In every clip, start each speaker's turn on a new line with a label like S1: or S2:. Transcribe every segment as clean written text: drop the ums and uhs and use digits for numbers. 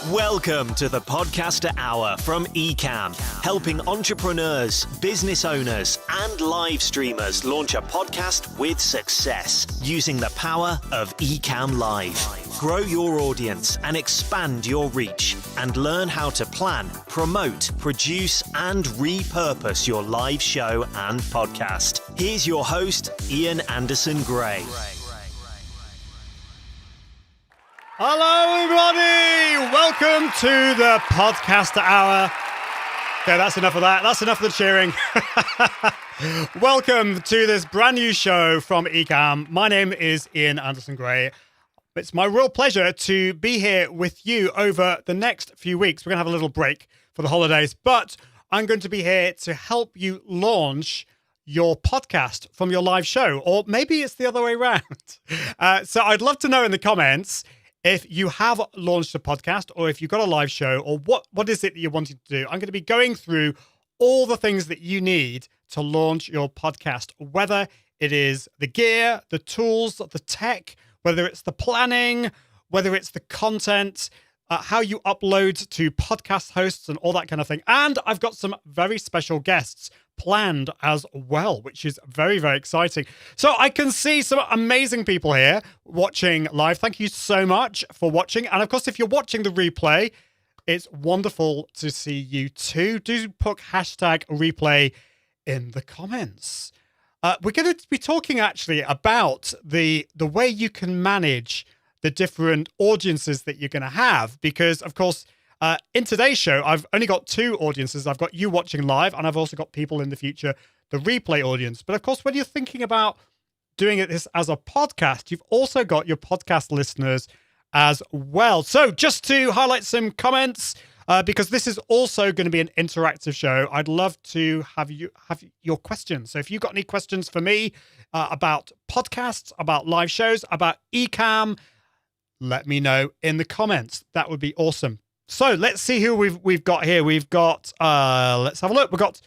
S1: Welcome to the Podcaster Hour from Ecamm, helping entrepreneurs, business owners, and live streamers launch a podcast with success using the power of Ecamm Live. Grow your audience and expand your reach, and learn how to plan, promote, produce, and repurpose your live show and podcast. Here's your host, Ian Anderson Gray.
S2: Hello, everybody. Welcome to the Podcaster Hour. Okay, that's enough of that. That's enough of the cheering. Welcome to this brand new show from Ecamm. My name is Ian Anderson Gray. It's my real pleasure to be here with you over the next few weeks. We're going to have a little break for the holidays, but I'm going to be here to help you launch your podcast from your live show, or maybe it's the other way around. So I'd love to know in the comments if you have launched a podcast, or if you've got a live show, or what is it that you're wanting to do. I'm going to be going through all the things that you need to launch your podcast, whether it is the gear, the tools, the tech, whether it's the planning, whether it's the content, how you upload to podcast hosts and all that kind of thing. And I've got some very special guests planned as well, which is very, very exciting. So I can see some amazing people here watching live. Thank you so much for watching. And of course, if you're watching the replay, it's wonderful to see you too. Do put hashtag replay in the comments. We're going to be talking actually about the way you can manage the different audiences that you're going to have, because of course, in today's show, I've only got two audiences. I've got you watching live, and I've also got people in the future, the replay audience. But of course, when you're thinking about doing this as a podcast, you've also got your podcast listeners as well. So just to highlight some comments, because this is also going to be an interactive show, I'd love to have your questions. So if you've got any questions for me about podcasts, about live shows, about Ecamm, let me know in the comments. That would be awesome. So let's see who we've got here. We've got, let's have a look. We've got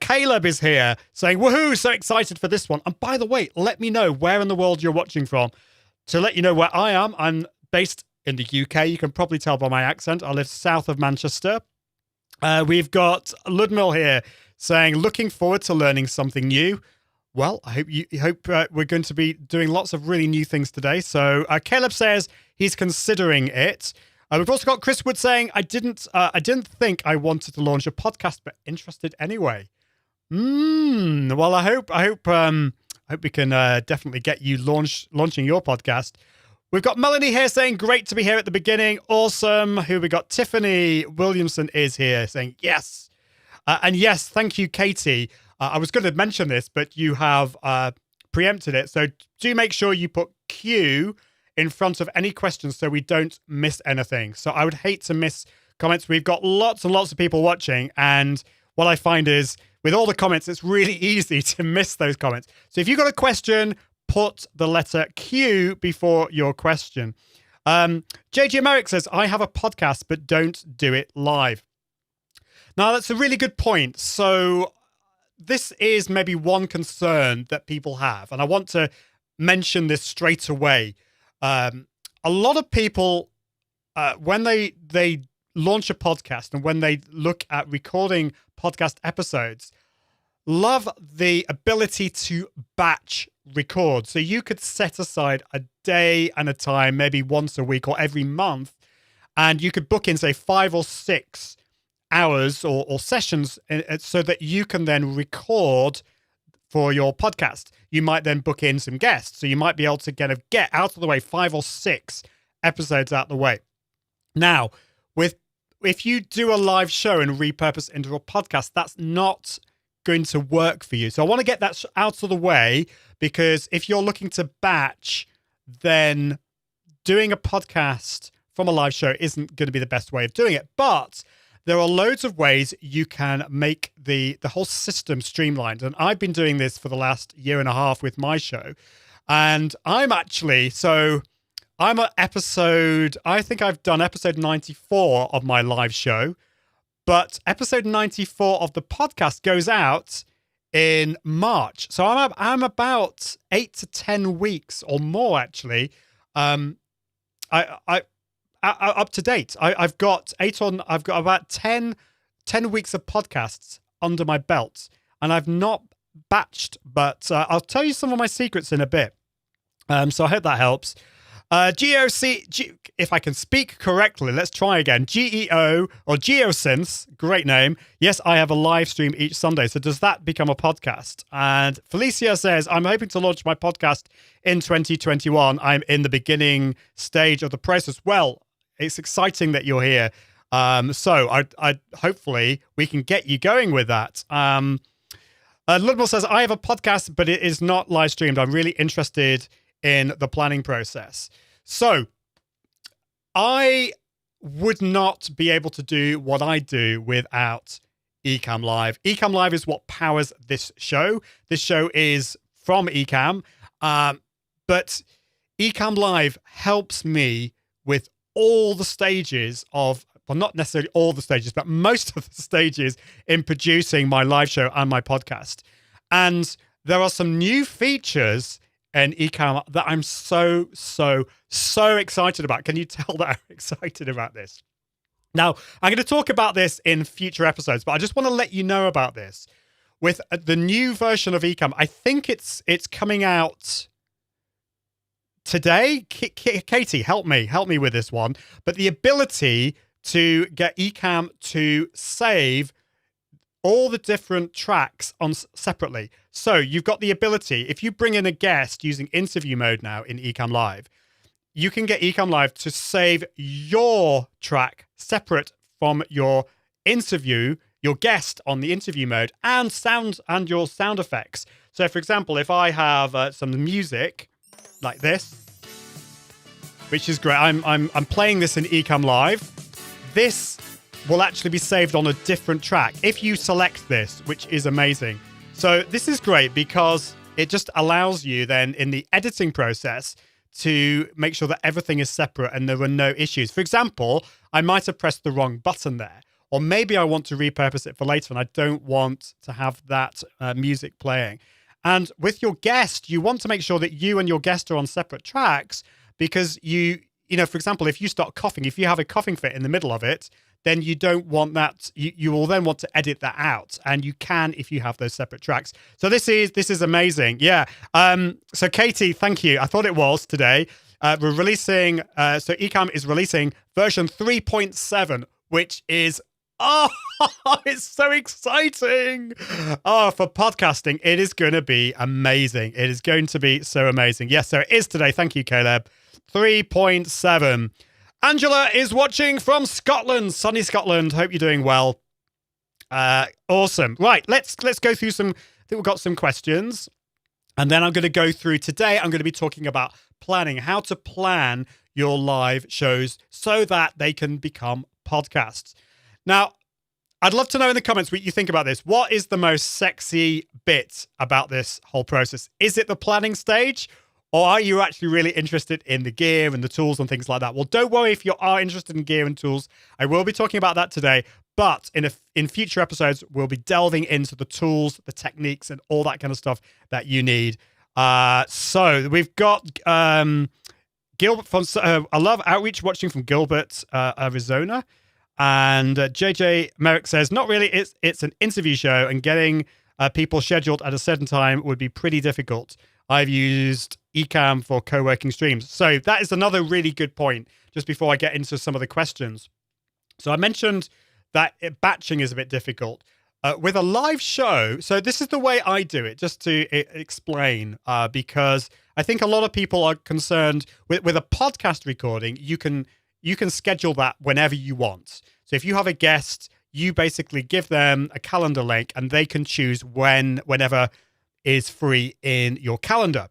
S2: Caleb is here saying, woohoo, so excited for this one. And by the way, let me know where in the world you're watching from. To let you know where I am, I'm based in the UK. You can probably tell by my accent. I live south of Manchester. We've got Ludmil here saying, looking forward to learning something new. Well, I hope we're going to be doing lots of really new things today. So Caleb says he's considering it. We've also got Chris Wood saying, I didn't think I wanted to launch a podcast, but interested anyway. Well, I hope we can definitely get you launching your podcast. We've got Melanie here saying, great to be here at the beginning. Awesome. Who we got? Tiffany Williamson is here saying, yes. And yes, thank you, Katie. I was going to mention this, but you have preempted it. So do make sure you put Q in front of any questions so we don't miss anything. So I would hate to miss comments. We've got lots and lots of people watching, and what I find is with all the comments, it's really easy to miss those comments. So if you've got a question, put the letter Q before your question. JG Merrick says, I have a podcast, but don't do it live. Now, that's a really good point. So this is maybe one concern that people have, and I want to mention this straight away. A lot of people, when they launch a podcast and when they look at recording podcast episodes, love the ability to batch record. So you could set aside a day and a time, maybe once a week or every month, and you could book in, say, 5 or 6 hours or sessions so that you can then record for your podcast. You might then book in some guests. So you might be able to get out of the way 5 or 6 episodes out the way. Now, if you do a live show and repurpose into a podcast, that's not going to work for you. So I want to get that out of the way, because if you're looking to batch, then doing a podcast from a live show isn't going to be the best way of doing it. But there are loads of ways you can make the whole system streamlined. And I've been doing this for the last year and a half with my show. And I'm at episode, I think I've done episode 94 of my live show. But episode 94 of the podcast goes out in March. So I'm about 8 to 10 weeks or more, actually. I'm up to date. I've got about 10 weeks of podcasts under my belt, and I've not batched, but I'll tell you some of my secrets in a bit. So I hope that helps. If I can speak correctly, let's try again. GEO or Geosynths, great name. Yes, I have a live stream each Sunday. So does that become a podcast? And Felicia says, I'm hoping to launch my podcast in 2021. I'm in the beginning stage of the process. Well, it's exciting that you're here. So I hopefully we can get you going with that. Ludmil says, I have a podcast, but it is not live streamed. I'm really interested in the planning process. So I would not be able to do what I do without Ecamm Live. Ecamm Live is what powers this show. This show is from Ecamm, but Ecamm Live helps me with all the stages of, well, not necessarily all the stages, but most of the stages in producing my live show and my podcast. And there are some new features in Ecamm that I'm so excited about. Can you tell that I'm excited about this? Now, I'm going to talk about this in future episodes, but I just want to let you know about this. With the new version of Ecamm, I think it's coming out today. Katie, help me with this one. But the ability to get Ecamm to save all the different tracks on separately. So you've got the ability, if you bring in a guest using interview mode now in Ecamm Live, you can get Ecamm Live to save your track separate from your interview, your guest on the interview mode, and sound and your sound effects. So for example, if I have some music like this, which is great, I'm playing this in Ecamm Live. This will actually be saved on a different track if you select this, which is amazing. So this is great because it just allows you then in the editing process to make sure that everything is separate and there are no issues. For example, I might have pressed the wrong button there, or maybe I want to repurpose it for later and I don't want to have that music playing. And with your guest, you want to make sure that you and your guest are on separate tracks because you know, for example, if you start coughing, if you have a coughing fit in the middle of it, then you don't want that. You will then want to edit that out, and you can if you have those separate tracks. So this is amazing. Yeah. So Katie, thank you. I thought it was today. We're releasing. So Ecamm is releasing version 3.7, which is it's so exciting. For podcasting, it is going to be amazing. It is going to be so amazing. Yes, so it is today. Thank you, Caleb. 3.7. Angela is watching from Scotland, sunny Scotland. Hope you're doing well. Awesome. Right, let's go through some. I think we've got some questions, and then I'm going to go through today. I'm going to be talking about planning, how to plan your live shows so that they can become podcasts. Now, I'd love to know in the comments what you think about this. What is the most sexy bit about this whole process? Is it the planning stage? Or are you actually really interested in the gear and the tools and things like that? Well, don't worry if you are interested in gear and tools. I will be talking about that today. But in future episodes, we'll be delving into the tools, the techniques, and all that kind of stuff that you need. So we've got Gilbert from I love outreach watching from Gilbert, Arizona. And JJ Merrick says, not really. It's an interview show, and getting people scheduled at a certain time would be pretty difficult. I've used Ecamm for co-working streams. So that is another really good point, just before I get into some of the questions. So I mentioned that batching is a bit difficult. With a live show, so this is the way I do it, just to explain, because I think a lot of people are concerned with a podcast recording, you can schedule that whenever you want. So if you have a guest, you basically give them a calendar link and they can choose whenever is free in your calendar.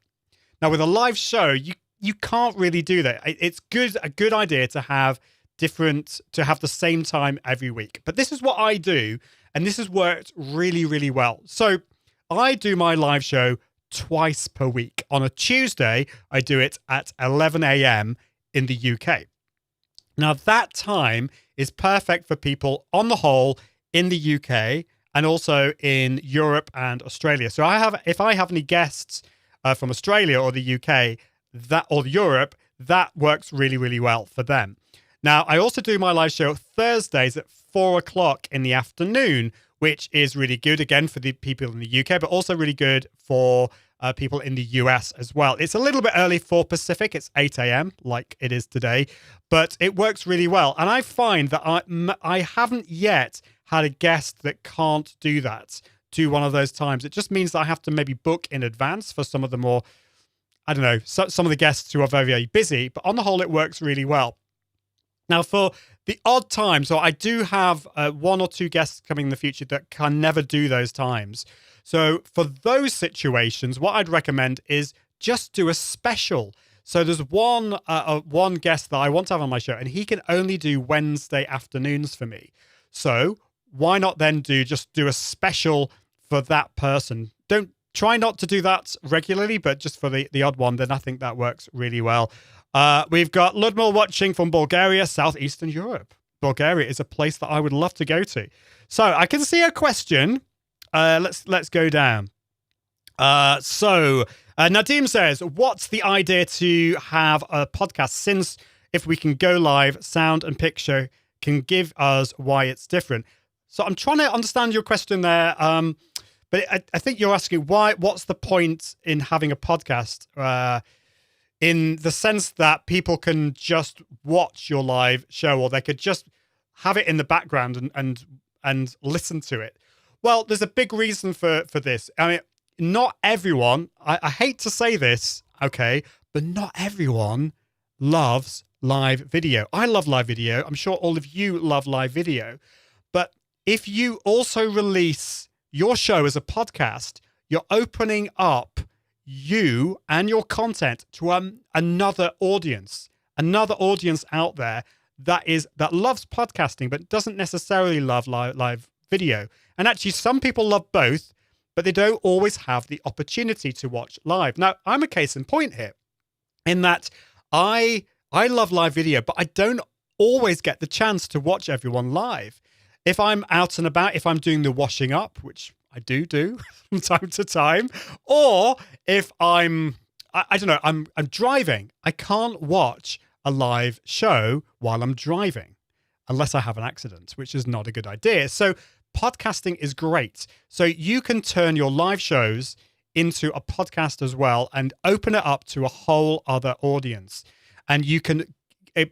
S2: Now, with a live show, you can't really do that. It's a good idea to have the same time every week. But this is what I do, and this has worked really, really well. So I do my live show twice per week. On a Tuesday, I do it at 11 a.m. in the UK. Now, that time is perfect for people on the whole in the UK and also in Europe and Australia. So if I have any guests from Australia or the UK or Europe, that works really, really well for them. Now, I also do my live show Thursdays at 4 o'clock in the afternoon, which is really good, again, for the people in the UK, but also really good for people in the US as well. It's a little bit early for Pacific. It's 8 a.m. like it is today, but it works really well. And I find that I haven't yet had a guest that can't do that, do one of those times. It just means that I have to maybe book in advance for some of the more, I don't know, some of the guests who are very, very busy, but on the whole, it works really well. Now, for the odd time, so I do have 1 or 2 guests coming in the future that can never do those times. So for those situations, what I'd recommend is just do a special. So there's one guest that I want to have on my show, and he can only do Wednesday afternoons for me. So why not then just do a special for that person? Don't try not to do that regularly, but just for the odd one, then I think that works really well. We've got Ludmil watching from Bulgaria, Southeastern Europe. Bulgaria is a place that I would love to go to. So I can see a question. Let's go down. Nadim says, what's the idea to have a podcast, since if we can go live, sound and picture can give us why it's different? So I'm trying to understand your question there. But I think you're asking what's the point in having a podcast, in the sense that people can just watch your live show, or they could just have it in the background and listen to it. Well, there's a big reason for this. I mean, not everyone, I hate to say this, okay, but not everyone loves live video. I love live video. I'm sure all of you love live video. But if you also release your show as a podcast, you're opening up you and your content to another audience out there that loves podcasting but doesn't necessarily love live video. And actually, some people love both, but they don't always have the opportunity to watch live. Now, I'm a case in point here, in that I love live video, but I don't always get the chance to watch everyone live. If I'm out and about, if I'm doing the washing up, which I do from time to time, or if I'm driving, I can't watch a live show while I'm driving, unless I have an accident, which is not a good idea. So podcasting is great. So you can turn your live shows into a podcast as well and open it up to a whole other audience. And you can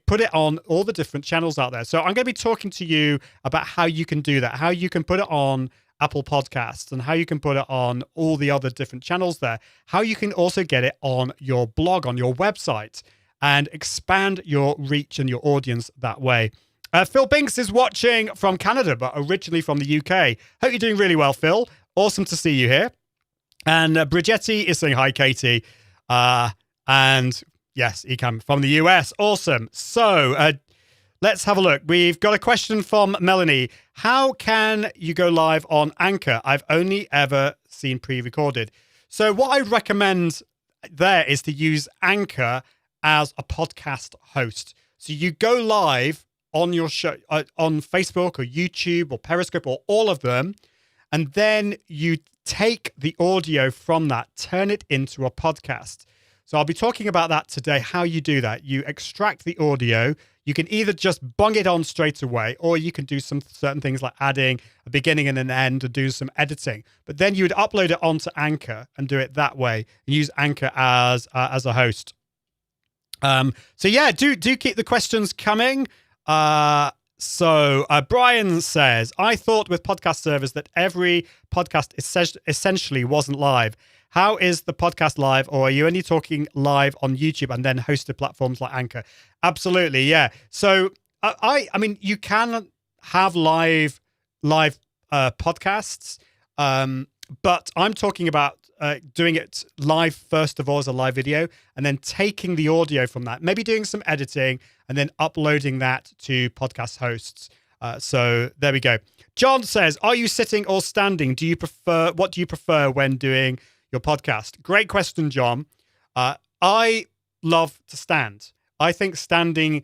S2: put it on all the different channels out there. So I'm going to be talking to you about how you can do that, how you can put it on Apple Podcasts and how you can put it on all the other different channels there, how you can also get it on your blog, on your website, and expand your reach and your audience that way. Phil Binks is watching from Canada, but originally from the UK. Hope you're doing really well, Phil. Awesome to see you here. And Brigetti is saying, hi, Katie. And yes, Ecam from the US. Awesome. So let's have a look. We've got a question from Melanie. How can you go live on Anchor? I've only ever seen pre-recorded. So what I recommend there is to use Anchor as a podcast host. So you go live on your show, on Facebook or YouTube or Periscope or all of them, and then you take the audio from that, turn it into a podcast. So I'll be talking about that today, how you do that. You extract the audio. You can either just bung it on straight away, or you can do some certain things like adding a beginning and an end and do some editing. But then you would upload it onto Anchor and do it that way, and use Anchor as a host. So yeah, do keep the questions coming. So Brian says, I thought with podcast servers that every podcast essentially wasn't live. How is the podcast live, or are you only talking live on YouTube and then hosted platforms like Anchor? Absolutely, yeah. So I mean, you can have live podcasts, but I'm talking about doing it live first of all as a live video, and then taking the audio from that, maybe doing some editing, and then uploading that to podcast hosts. So there we go. John says, are you sitting or standing? What do you prefer when doing your podcast? Great question, John. I love to stand. I think standing,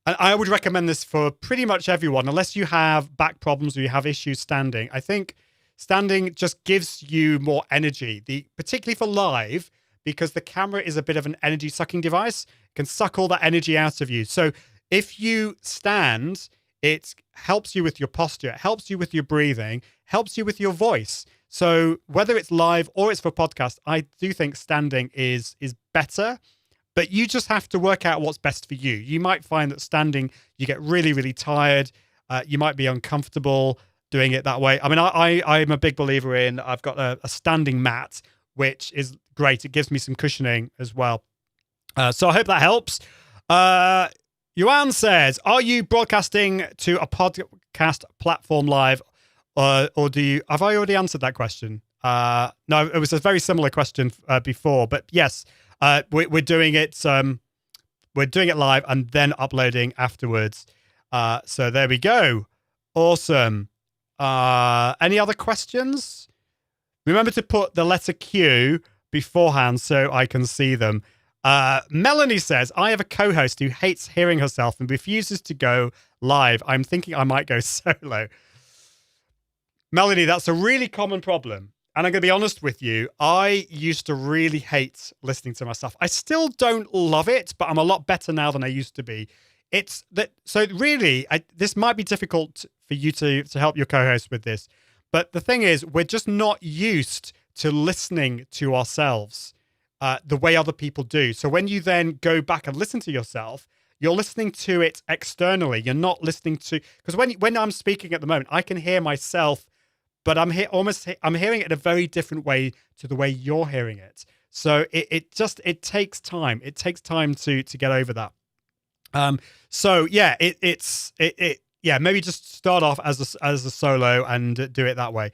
S2: and I would recommend this for pretty much everyone, unless you have back problems or you have issues standing. I think standing just gives you more energy, particularly for live, because the camera is a bit of an energy sucking device. It can suck all that energy out of you. So If you stand, it helps you with your posture, it helps you with your breathing, helps you with your voice. So whether it's live or it's for podcast, I do think standing is better, but you just have to work out what's best for you. You might find that standing, you get really, really tired. You might be uncomfortable doing it that way. I mean, I'm a big believer in, I've got a standing mat, which is great. It gives me some cushioning as well. So I hope that helps. Yuan says, are you broadcasting to a podcast platform live, or do you? Have I already answered that question? No, it was a very similar question before, but yes, we're doing it. We're doing it live and then uploading afterwards. So there we go. Awesome. Any other questions? Remember to put the letter Q beforehand so I can see them. Melanie says, I have a co-host who hates hearing herself and refuses to go live. I'm thinking I might go solo. Melanie, that's a really common problem. And I'm going to be honest with you. I used to really hate listening to myself. I still don't love it, but I'm a lot better now than I used to be. It's that. So really, this might be difficult for you to help your co-host with this. But the thing is, we're just not used to listening to ourselves the way other people do. So when you then go back and listen to yourself, you're listening to it externally. You're not listening to, because when I'm speaking at the moment, I can hear myself, but I'm hearing it in a very different way to the way you're hearing it. So it takes time. It takes time to get over that. So yeah, maybe just start off as a solo and do it that way.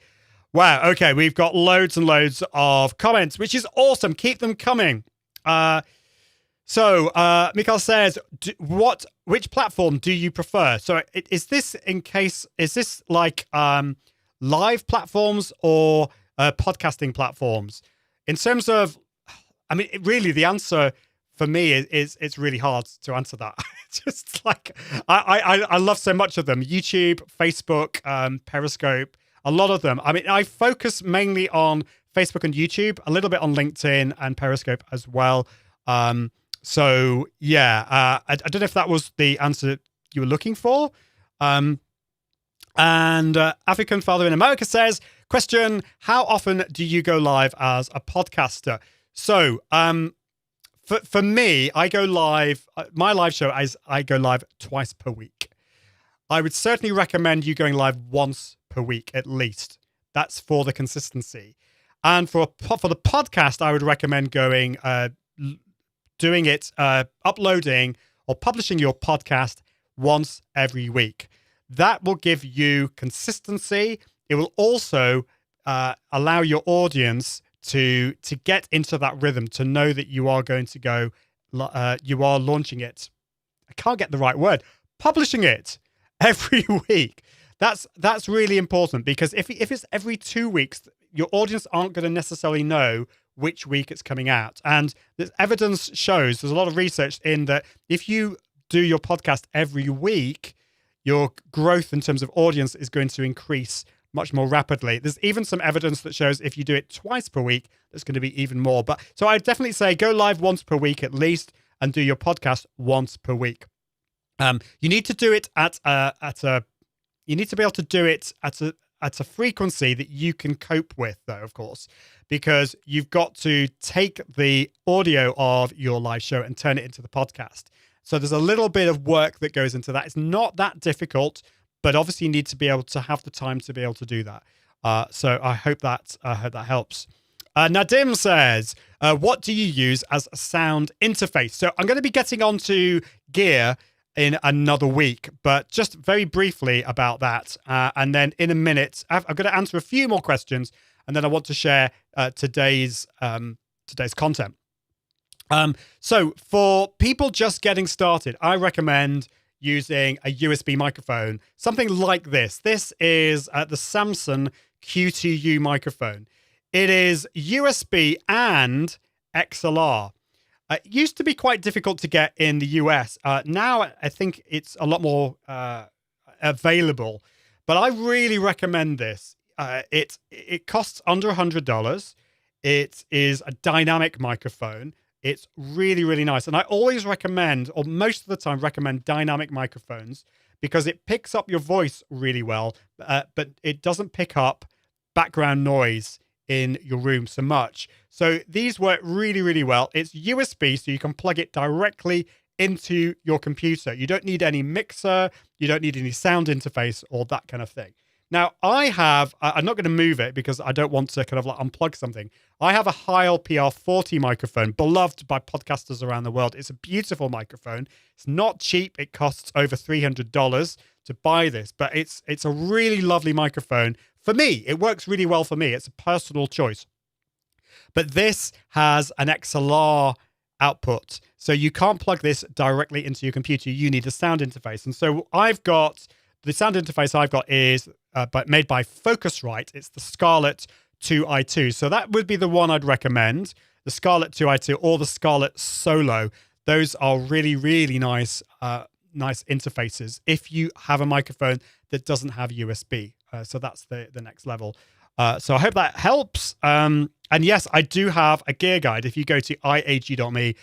S2: Wow. Okay. We've got loads and loads of comments, which is awesome. Keep them coming. So Mikhail says, which platform do you prefer? So is this like live platforms or podcasting platforms? In terms of, I mean, really the answer for me is it's really hard to answer that. Just like, I love so much of them. YouTube, Facebook, Periscope, a lot of them. I mean, I focus mainly on Facebook and YouTube, a little bit on LinkedIn and Periscope as well. So yeah, I don't know if that was the answer you were looking for. And African Father in America says, question, how often do you go live as a podcaster? So for me, I go live, my live show is I go live twice per week. I would certainly recommend you going live once per week at least. That's for the consistency. And for the podcast, I would recommend going, doing it, uploading or publishing your podcast once every week. That will give you consistency. It will also allow your audience to get into that rhythm, to know that you are going to go, you are launching it. I can't get the right word. Publishing it every week. That's really important, because if it's every 2 weeks, your audience aren't going to necessarily know which week it's coming out. And the evidence shows, there's a lot of research in that if you do your podcast every week, your growth in terms of audience is going to increase much more rapidly. There's even some evidence that shows if you do it twice per week, there's going to be even more. But so I'd definitely say go live once per week at least, and do your podcast once per week. You need to do it you need to be able to do it at a frequency that you can cope with, though, of course, because you've got to take the audio of your live show and turn it into the podcast. So there's a little bit of work that goes into that. It's not that difficult, but obviously you need to be able to have the time to be able to do that. So I hope that helps. Nadim says, what do you use as a sound interface? So I'm going to be getting onto gear in another week, but just very briefly about that. And then in a minute, I'm going to answer a few more questions, and then I want to share today's content. So for people just getting started, I recommend using a USB microphone, something like this. This is the Samson Q2U microphone. It is USB and XLR. It used to be quite difficult to get in the US. Now I think it's a lot more available, but I really recommend this. It costs under $100. It is a dynamic microphone. It's really, really nice. And I always recommend, or most of the time recommend, dynamic microphones because it picks up your voice really well, but it doesn't pick up background noise in your room so much. So these work really, really well. It's USB, so you can plug it directly into your computer. You don't need any mixer, you don't need any sound interface or that kind of thing. Now, I'm not going to move it because I don't want to kind of like unplug something. I have a Heil PR40 microphone, beloved by podcasters around the world. It's a beautiful microphone. It's not cheap. It costs over $300 to buy this, but it's a really lovely microphone. For me, it works really well for me. It's a personal choice. But this has an XLR output. So you can't plug this directly into your computer. You need a sound interface. And so the sound interface I've got is made by Focusrite. It's the Scarlett 2i2. So that would be the one I'd recommend, the Scarlett 2i2 or the Scarlett Solo. Those are really, really nice interfaces if you have a microphone that doesn't have USB. So that's the next level. So I hope that helps. And yes, I do have a gear guide. If you go to iag.me/gear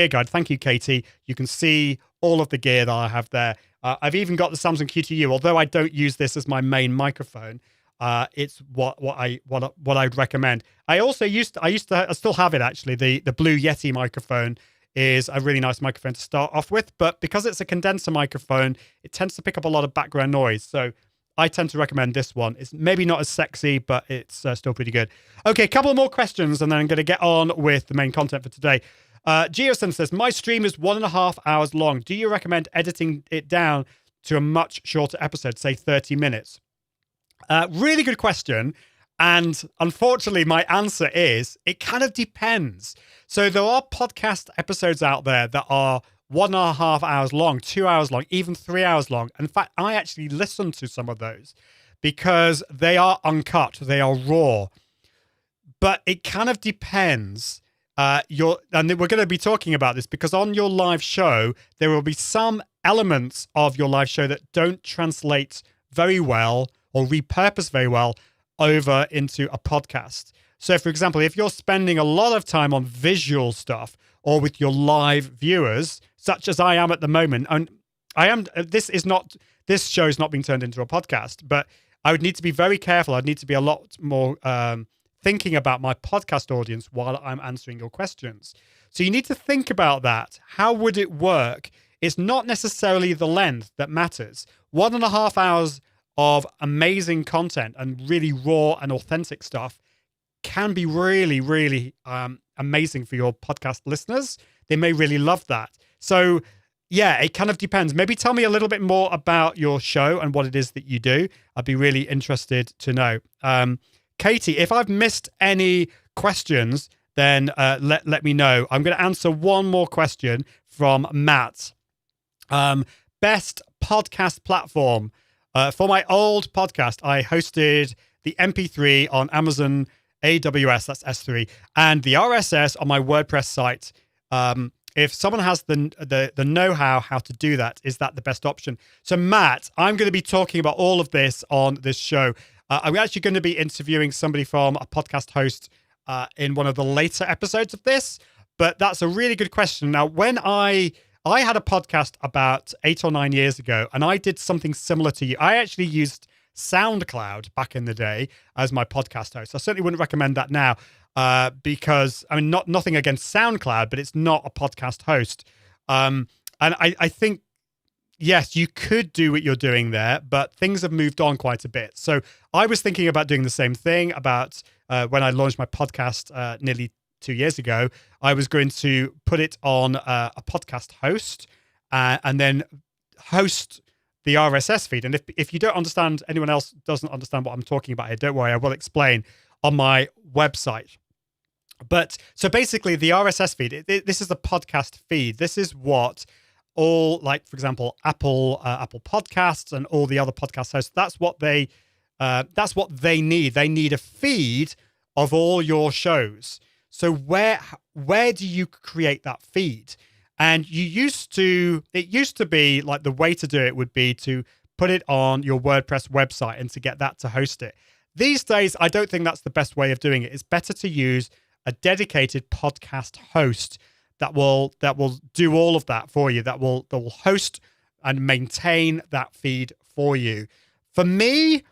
S2: guide, thank you, Katie, you can see all of the gear that I have there. I've even got the Samsung Q2U, although I don't use this as my main microphone. It's what I'd recommend. I still have it actually. The Blue Yeti microphone is a really nice microphone to start off with, but because it's a condenser microphone, it tends to pick up a lot of background noise. So I tend to recommend this one. It's maybe not as sexy, but it's still pretty good. Okay, a couple more questions, and then I'm going to get on with the main content for today. Geoson says, my stream is 1.5 hours long. Do you recommend editing it down to a much shorter episode, say 30 minutes? Really good question. And unfortunately, my answer is it kind of depends. So there are podcast episodes out there that are 1.5 hours long, 2 hours long, even 3 hours long. In fact, I actually listen to some of those because they are uncut, they are raw. But it kind of depends. And we're going to be talking about this because on your live show, there will be some elements of your live show that don't translate very well or repurpose very well over into a podcast. So, for example, if you're spending a lot of time on visual stuff or with your live viewers, such as I am at the moment, and this show is not being turned into a podcast, but I would need to be very careful. I'd need to be a lot more thinking about my podcast audience while I'm answering your questions. So you need to think about that. How would it work? It's not necessarily the length that matters. 1.5 hours of amazing content and really raw and authentic stuff can be really, really amazing for your podcast listeners. They may really love that. So yeah, it kind of depends. Maybe tell me a little bit more about your show and what it is that you do. I'd be really interested to know. Katie, if I've missed any questions, then let me know. I'm going to answer one more question from Matt. Best podcast platform. For my old podcast, I hosted the MP3 on Amazon AWS, that's S3, and the RSS on my WordPress site. If someone has the know-how to do that, is that the best option? So Matt, I'm going to be talking about all of this on this show. I'm actually going to be interviewing somebody from a podcast host in one of the later episodes of this, but that's a really good question. Now, when I had a podcast about 8 or 9 years ago, and I did something similar to you. I actually used SoundCloud back in the day as my podcast host. I certainly wouldn't recommend that now because, I mean, nothing against SoundCloud, but it's not a podcast host. And I think, yes, you could do what you're doing there, but things have moved on quite a bit. So I was thinking about doing the same thing about when I launched my podcast nearly 2 years ago. I was going to put it on a podcast host and then host the RSS feed. And if you don't understand, anyone else doesn't understand what I'm talking about here, don't worry, I will explain on my website. But so basically the RSS feed, this is the podcast feed. This is what all, like, for example, Apple Podcasts and all the other podcast hosts, that's what they need. They need a feed of all your shows. So where do you create that feed? And it used to be like the way to do it would be to put it on your WordPress website and to get that to host it. These days, I don't think that's the best way of doing it. It's better to use a dedicated podcast host that will do all of that for you, that will host and maintain that feed for you. For me,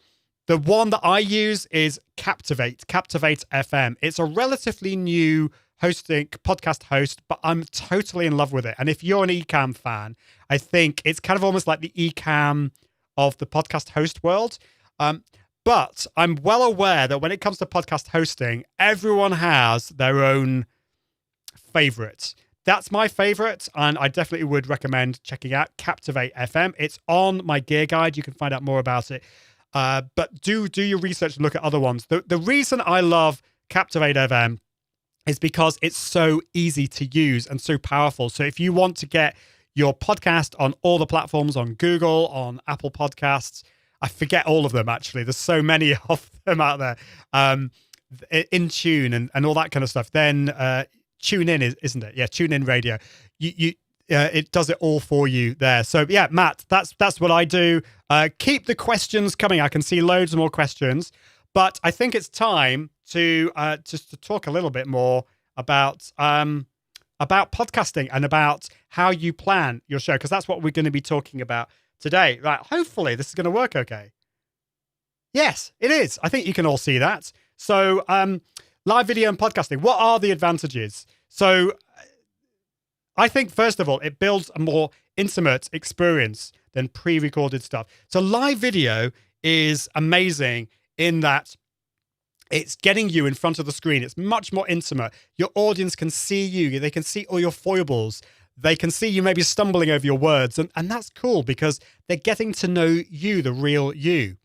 S2: the one that I use is Captivate FM. It's a relatively new podcast host, but I'm totally in love with it. And if you're an Ecamm fan, I think it's kind of almost like the Ecamm of the podcast host world. But I'm well aware that when it comes to podcast hosting, everyone has their own favorites. That's my favorite, and I definitely would recommend checking out Captivate FM. It's on my gear guide. You can find out more about it. But do your research and look at other ones. The reason I love Captivate FM is because it's so easy to use and so powerful. So if you want to get your podcast on all the platforms, on Google, on Apple Podcasts, I forget all of them, actually. There's so many of them out there. In Tune and all that kind of stuff. Then Tune In, isn't it? Yeah, Tune In Radio. It does it all for you there. So yeah, Matt, that's what I do. Keep the questions coming. I can see loads more questions, but I think it's time to just to talk a little bit more about podcasting and about how you plan your show, because that's what we're going to be talking about today. Right? Hopefully, this is going to work okay. Yes, it is. I think you can all see that. So, live video and podcasting. What are the advantages? So, I think, first of all, it builds a more intimate experience than pre-recorded stuff. So live video is amazing in that it's getting you in front of the screen. It's much more intimate. Your audience can see you. They can see all your foibles. They can see you maybe stumbling over your words. And that's cool because they're getting to know you, the real you.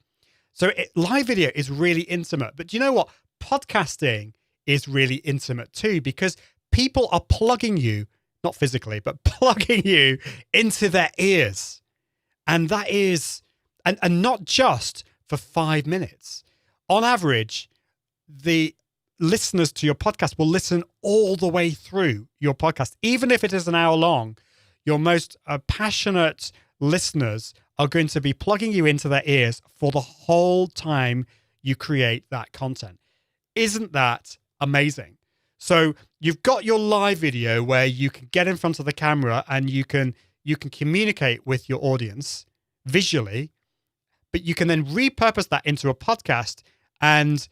S2: So live video is really intimate. But do you know what? Podcasting is really intimate too, because people are plugging you, not physically, but plugging you into their ears. And that is, and not just for 5 minutes. On average, the listeners to your podcast will listen all the way through your podcast. Even if it is an hour long, your most passionate listeners are going to be plugging you into their ears for the whole time you create that content. Isn't that amazing? So you've got your live video where you can get in front of the camera and you can communicate with your audience visually, but you can then repurpose that into a podcast and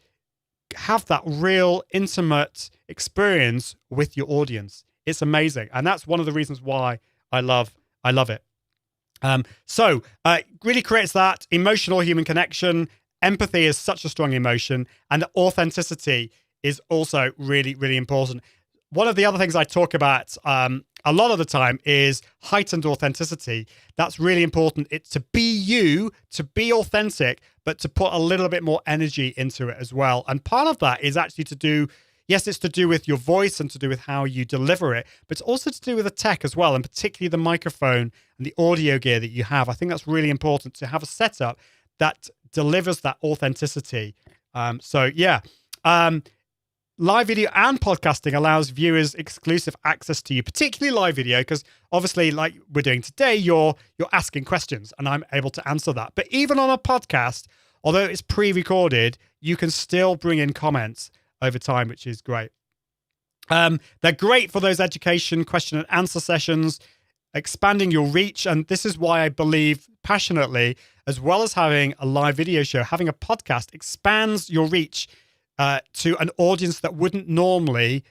S2: have that real intimate experience with your audience. It's amazing. And that's one of the reasons why I love it. So really creates that emotional human connection. Empathy is such a strong emotion, and the authenticity is also really, really important. One of the other things I talk about a lot of the time is heightened authenticity. That's really important. It's to be you, to be authentic, but to put a little bit more energy into it as well. And part of that is actually to do, yes, it's to do with your voice and to do with how you deliver it, but it's also to do with the tech as well, and particularly the microphone and the audio gear that you have. I think that's really important to have a setup that delivers that authenticity. Live video and podcasting allows viewers exclusive access to you, particularly live video, because obviously, like we're doing today, you're asking questions and I'm able to answer that. But even on a podcast, although it's pre-recorded, you can still bring in comments over time, which is great. They're great for those education question and answer sessions, expanding your reach. And this is why I believe passionately, as well as having a live video show, having a podcast expands your reach to an audience that wouldn't normally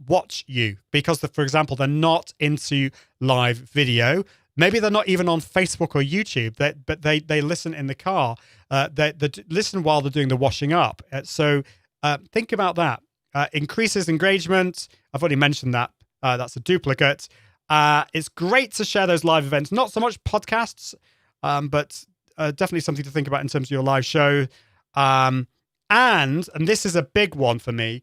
S2: watch you because, for example, they're not into live video. Maybe they're not even on Facebook or YouTube, but they listen in the car. They listen while they're doing the washing up. So think about that. Increases engagement. I've already mentioned that. That's a duplicate. It's great to share those live events. Not so much podcasts, but definitely something to think about in terms of your live show. And this is a big one for me,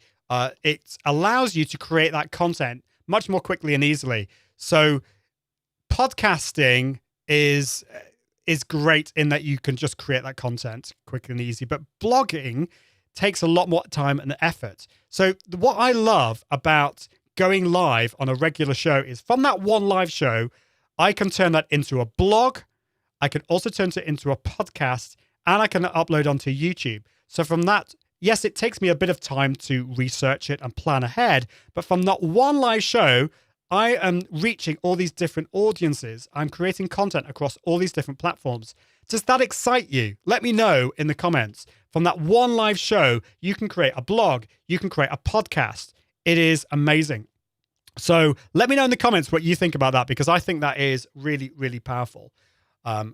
S2: it allows you to create that content much more quickly and easily. So podcasting is great in that you can just create that content quick and easy, but blogging takes a lot more time and effort. So what I love about going live on a regular show is from that one live show, I can turn that into a blog. I can also turn it into a podcast, and I can upload onto YouTube. So from that yes, it takes me a bit of time to research it and plan ahead, but from that one live show, I am reaching all these different audiences. I'm creating content across all these different platforms. Does that excite you? Let me know in the comments. From that one live show, you can create a blog, you can create a podcast. It is amazing. So let me know in the comments what you think about that, because I think that is really, really powerful.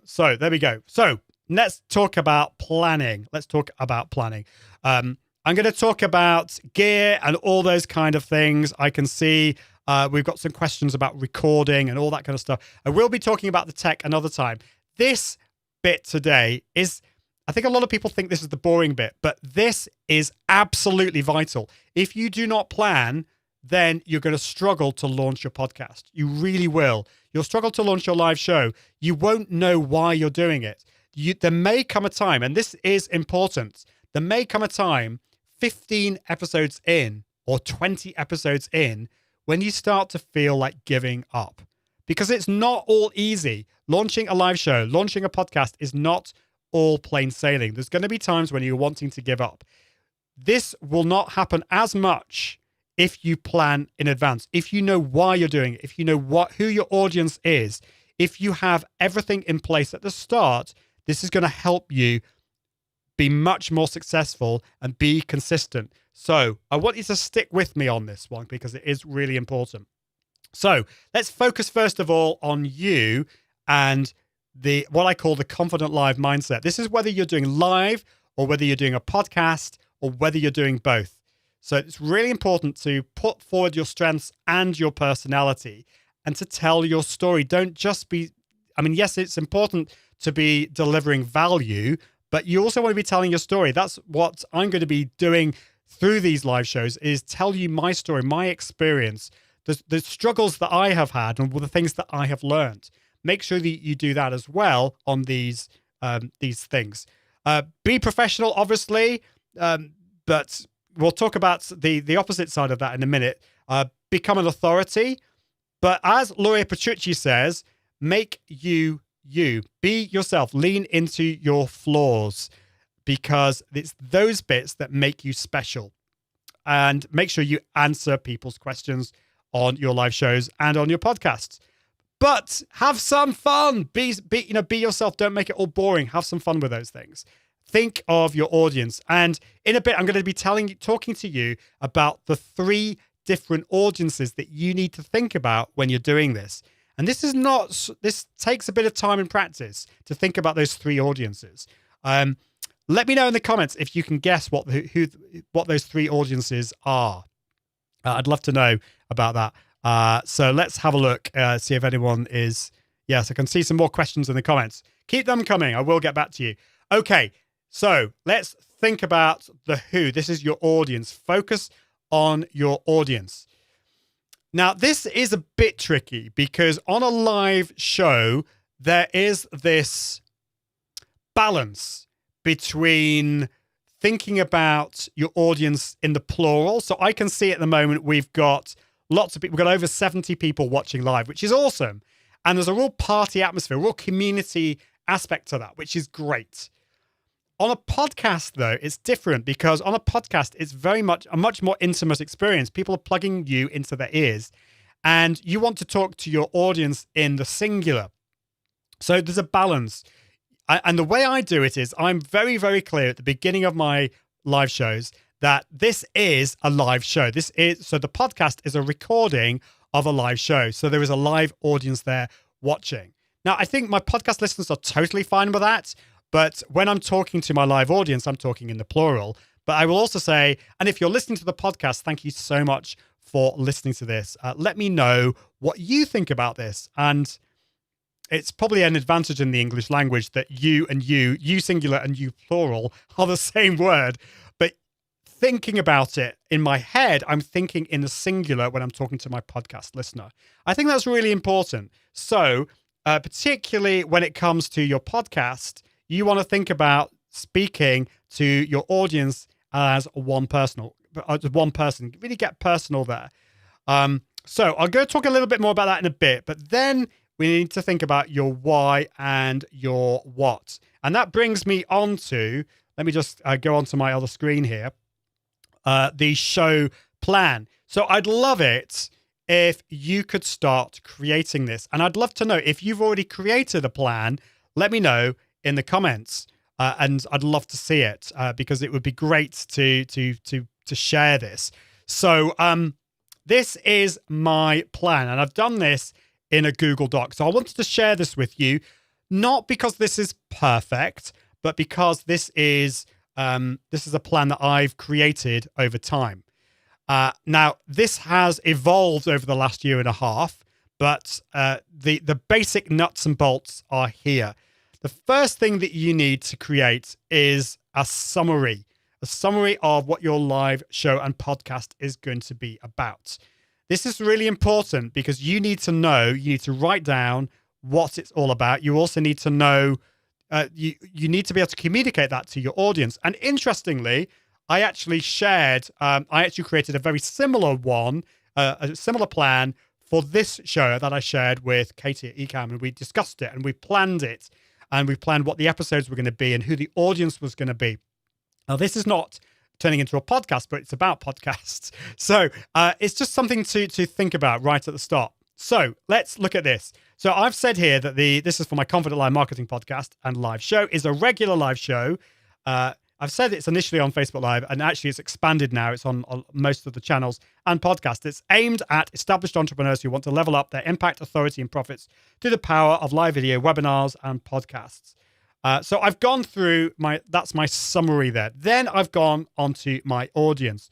S2: So there we go. So let's talk about planning. I'm going to talk about gear and all those kind of things. I can see we've got some questions about recording and all that kind of stuff. I will be talking about the tech another time. This bit today is, I think a lot of people think this is the boring bit, but this is absolutely vital. If you do not plan, then you're going to struggle to launch your podcast. You really will. You'll struggle to launch your live show. You won't know why you're doing it. There may come a time, and this is important, there may come a time 15 episodes in or 20 episodes in when you start to feel like giving up. Because it's not all easy. Launching a live show, launching a podcast is not all plain sailing. There's going to be times when you're wanting to give up. This will not happen as much if you plan in advance, if you know why you're doing it, if you know who your audience is, if you have everything in place at the start, this is going to help you be much more successful and be consistent. So I want you to stick with me on this one because it is really important. So let's focus first of all on you and what I call the confident live mindset. This is whether you're doing live or whether you're doing a podcast or whether you're doing both. So it's really important to put forward your strengths and your personality and to tell your story. Don't just be, yes, it's important to be delivering value, but you also want to be telling your story. That's what I'm going to be doing through these live shows, is tell you my story, my experience, the struggles that I have had and the things that I have learned. Make sure that you do that as well on these things. Be professional, obviously, but we'll talk about the opposite side of that in a minute. Become an authority. But as Laura Petrucci says, make you. Be yourself. Lean into your flaws, because it's those bits that make you special. And make sure you answer people's questions on your live shows and on your podcasts. But have some fun. Be yourself. Don't make it all boring. Have some fun with those things. Think of your audience. And in a bit, I'm going to be talking to you about the 3 different audiences that you need to think about when you're doing this. And this takes a bit of time and practice to think about those 3 audiences. Let me know in the comments if you can guess what those 3 audiences are. I'd love to know about that. So let's have a look, see if anyone is. Yes, I can see some more questions in the comments. Keep them coming. I will get back to you. Okay, so let's think about the who. This is your audience. Focus on your audience. Now, this is a bit tricky because on a live show, there is this balance between thinking about your audience in the plural. So I can see at the moment we've got lots of people. We've got over 70 people watching live, which is awesome. And there's a real party atmosphere, a real community aspect to that, which is great. On a podcast, though, it's different because on a podcast, it's very much a much more intimate experience. People are plugging you into their ears and you want to talk to your audience in the singular. So there's a balance. And the way I do it is I'm very, very clear at the beginning of my live shows that this is a live show. So the podcast is a recording of a live show. So there is a live audience there watching. Now, I think my podcast listeners are totally fine with that. But when I'm talking to my live audience, I'm talking in the plural. But I will also say, and if you're listening to the podcast, thank you so much for listening to this. Let me know what you think about this. And it's probably an advantage in the English language that you and you singular and you plural are the same word. But thinking about it in my head, I'm thinking in the singular when I'm talking to my podcast listener. I think that's really important. So particularly when it comes to your podcast, you want to think about speaking to your audience as one person. Really get personal there. So I'll go talk a little bit more about that in a bit, but then we need to think about your why and your what. And that brings me on to let me just go onto my other screen here, the show plan. So I'd love it if you could start creating this. And I'd love to know if you've already created a plan, let me know in the comments. And I'd love to see it because it would be great to share this. So this is my plan, and I've done this in a Google Doc. So I wanted to share this with you, not because this is perfect, but because this is a plan that I've created over time. Now, this has evolved over the last year and a half, but the basic nuts and bolts are here. The first thing that you need to create is a summary of what your live show and podcast is going to be about. This is really important because you need to write down what it's all about. You also need to know, you need to be able to communicate that to your audience. And interestingly, I actually created a very similar one, a similar plan for this show that I shared with Katie at Ecamm, and we discussed it and we planned it, and we planned what the episodes were going to be and who the audience was going to be. Now, this is not turning into a podcast, but it's about podcasts. So it's just something to think about right at the start. So let's look at this. So I've said here that this is for my Confident Live Marketing podcast and live show is a regular live show. I've said it's initially on Facebook Live, and actually it's expanded now. It's on most of the channels and podcasts. It's aimed at established entrepreneurs who want to level up their impact, authority, and profits through the power of live video, webinars, and podcasts. So I've gone through that's my summary there. Then I've gone onto my audience.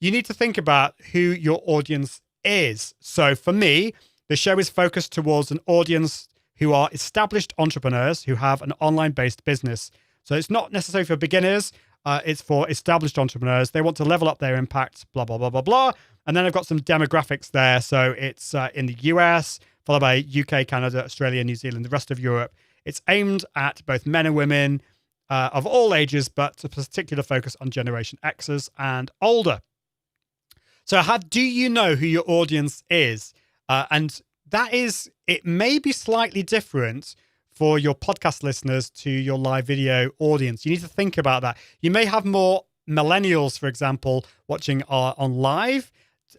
S2: You need to think about who your audience is. So for me, the show is focused towards an audience who are established entrepreneurs who have an online-based business. So it's not necessarily for beginners. It's for established entrepreneurs. They want to level up their impact, blah, blah, blah, blah, blah. And then I've got some demographics there. So it's in the US, followed by UK, Canada, Australia, New Zealand, the rest of Europe. It's aimed at both men and women of all ages, but a particular focus on Generation Xers and older. So do you know who your audience is? And it may be slightly different for your podcast listeners to your live video audience. You need to think about that. You may have more millennials, for example, watching on live,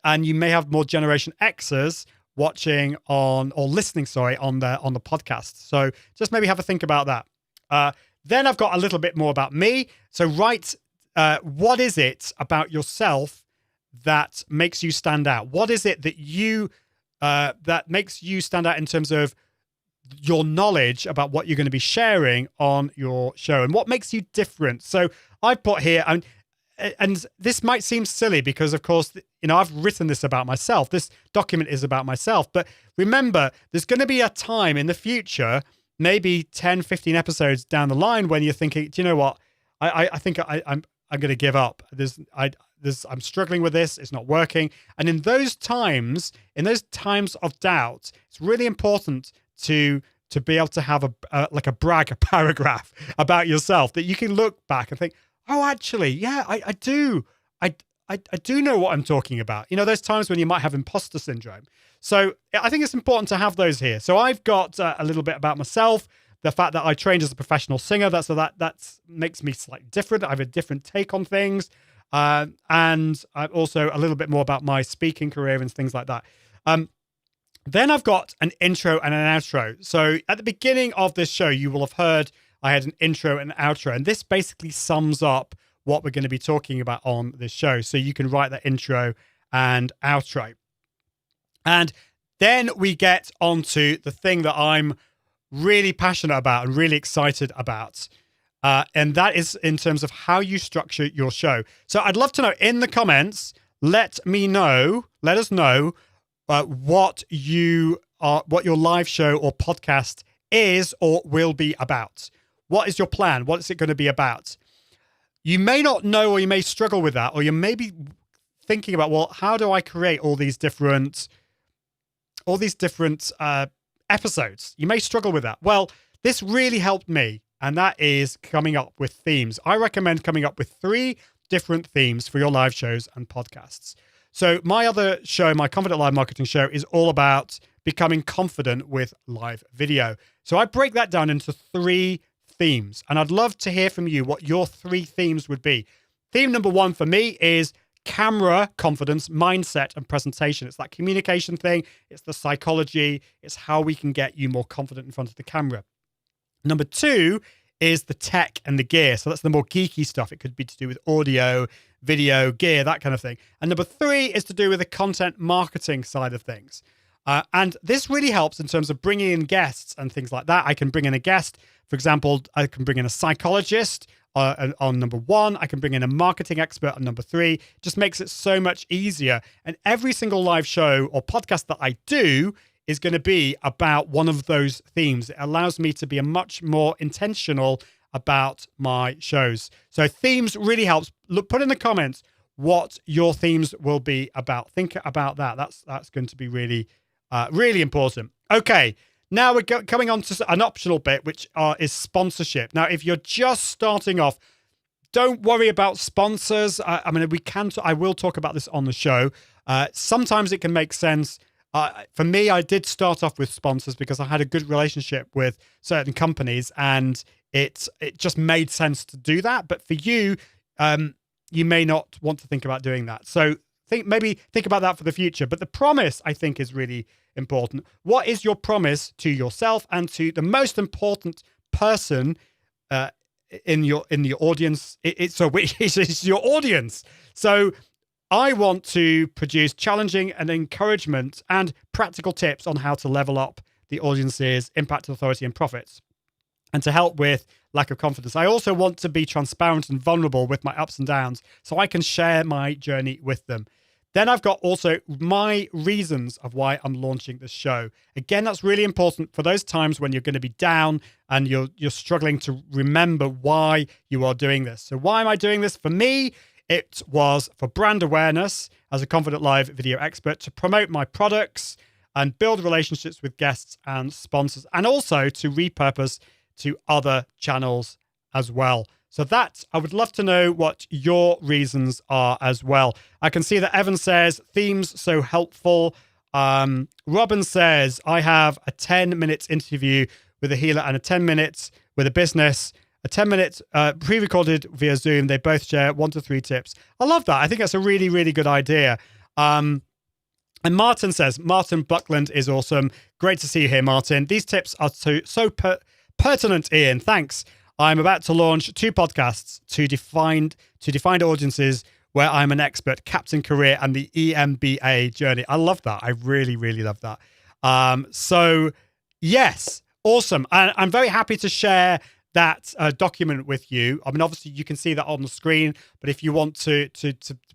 S2: and you may have more Generation Xers watching on the podcast. So just maybe have a think about that. Then I've got a little bit more about me. So what is it about yourself that makes you stand out? What is it that makes you stand out in terms of your knowledge about what you're going to be sharing on your show, and what makes you different? So I put here, and this might seem silly because, of course, I've written this about myself. This document is about myself. But remember, there's going to be a time in the future, maybe 10, 15 episodes down the line, when you're thinking, do you know what? I think I'm going to give up. I'm struggling with this. It's not working. And in those times of doubt, it's really important to be able to have a paragraph about yourself that you can look back and think, oh, actually, yeah, I do know what I'm talking about. Those times when you might have imposter syndrome. So I think it's important to have those here. So I've got a little bit about myself, the fact that I trained as a professional singer. That makes me slightly different. I have a different take on things. And I've also a little bit more about my speaking career and things like that. Then I've got an intro and an outro. So at the beginning of this show, you will have heard I had an intro and an outro, and this basically sums up what we're going to be talking about on this show. So you can write that intro and outro. And then we get onto the thing that I'm really passionate about and really excited about. And that is in terms of how you structure your show. So I'd love to know in the comments, let us know what your live show or podcast is or will be about. What is your plan? What is it going to be about? You may not know, or you may struggle with that, or you may be thinking about, well, how do I create all these different episodes? You may struggle with that. Well, this really helped me, and that is coming up with themes. I recommend coming up with 3 different themes for your live shows and podcasts. So my other show, my Confident Live Marketing show, is all about becoming confident with live video. So I break that down into 3 themes. And I'd love to hear from you what your 3 themes would be. Theme number 1 for me is camera confidence, mindset, and presentation. It's that communication thing. It's the psychology. It's how we can get you more confident in front of the camera. Number 2 is the tech and the gear. So that's the more geeky stuff. It could be to do with audio, video, gear, that kind of thing. And number 3 is to do with the content marketing side of things. And this really helps in terms of bringing in guests and things like that. I can bring in a guest. For example, I can bring in a psychologist on number 1. I can bring in a marketing expert on number 3. It just makes it so much easier. And every single live show or podcast that I do is going to be about one of those themes. It allows me to be a much more intentional about my shows. So themes really helps. Look, put in the comments what your themes will be about. Think about that. That's going to be really, really important. Okay, now we're coming on to an optional bit, which is sponsorship. Now, if you're just starting off, don't worry about sponsors. I mean, I will talk about this on the show. Sometimes it can make sense. For me, I did start off with sponsors because I had a good relationship with certain companies, and it just made sense to do that. But for you, you may not want to think about doing that. So maybe think about that for the future. But the promise, I think, is really important. What is your promise to yourself and to the most important person in the audience? Which is your audience. So I want to produce challenging and encouragement and practical tips on how to level up the audience's impact, authority, and profits, and to help with lack of confidence. I also want to be transparent and vulnerable with my ups and downs so I can share my journey with them. Then I've got also my reasons of why I'm launching this show. Again, that's really important for those times when you're going to be down and you're struggling to remember why you are doing this. So why am I doing this? For me, it was for brand awareness as a confident live video expert, to promote my products and build relationships with guests and sponsors, and also to repurpose to other channels as well. So I would love to know what your reasons are as well. I can see that Evan says, themes so helpful. Robin says, I have a 10 minutes interview with a healer and a 10 minutes with a business. A 10-minute pre-recorded via Zoom. They both share 1 to 3 tips. I love that. I think that's a really, really good idea. And Martin says, Martin Buckland is awesome. Great to see you here, Martin. These tips are so pertinent, Ian. Thanks. I'm about to launch 2 podcasts to defined audiences where I'm an expert, Captain Career and the EMBA journey. I love that. I really, really love that. So yes, awesome. And I'm very happy to share that document with you. I mean, obviously you can see that on the screen, but if you want to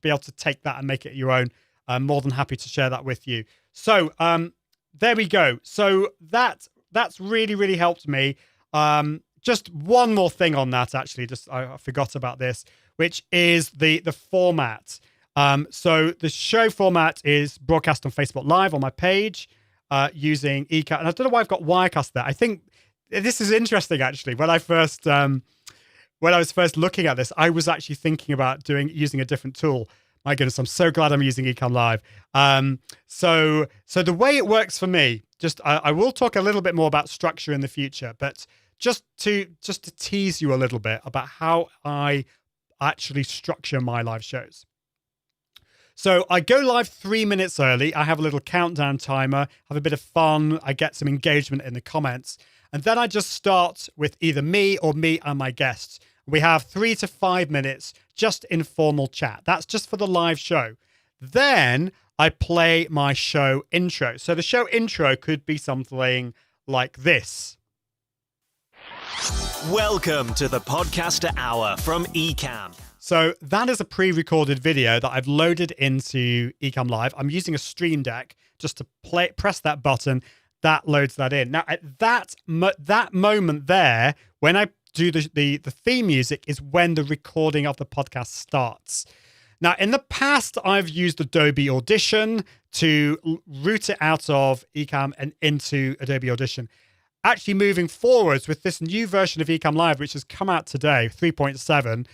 S2: be able to take that and make it your own, I'm more than happy to share that with you. So there we go. So that's really, really helped me. Just one more thing on that, actually, I forgot about this, which is the format. So the show format is broadcast on Facebook Live on my page using eCam. And I don't know why I've got Wirecast there. I think this is interesting, actually. When I was first looking at this, I was actually thinking about using a different tool. My goodness, I'm so glad I'm using Ecom Live. So the way it works for me, I will talk a little bit more about structure in the future, but just to tease you a little bit about how I actually structure my live shows. So I go live 3 minutes early. I have a little countdown timer, have a bit of fun. I get some engagement in the comments. And then I just start with either me and my guests. We have 3 to 5 minutes, just informal chat. That's just for the live show. Then I play my show intro. So the show intro could be something like this.
S1: Welcome to the Podcaster Hour from Ecamm.
S2: So that is a pre-recorded video that I've loaded into Ecamm Live. I'm using a Stream Deck just to press that button. That loads that in. Now, at that moment there, when I do the theme music, is when the recording of the podcast starts. Now, in the past, I've used Adobe Audition to route it out of Ecamm and into Adobe Audition. Actually, moving forwards with this new version of Ecamm Live, which has come out today, 3.7,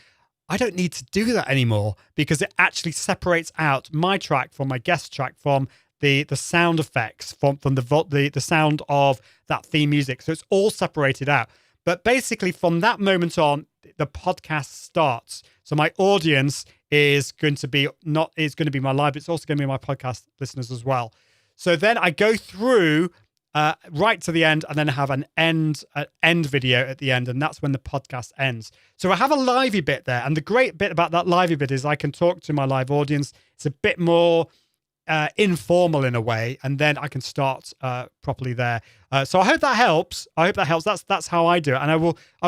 S2: I don't need to do that anymore because it actually separates out my track from my guest track from the sound effects from the sound of that theme music. So it's all separated out. But basically, from that moment on, the podcast starts. So my audience is going to be my live, it's also going to be my podcast listeners as well. So then I go through right to the end, and then have an end video at the end, and that's when the podcast ends. So I have a livey bit there, and the great bit about that livey bit is I can talk to my live audience. It's a bit more informal in a way, and then I can start properly there. So I hope that helps. That's how I do it, and I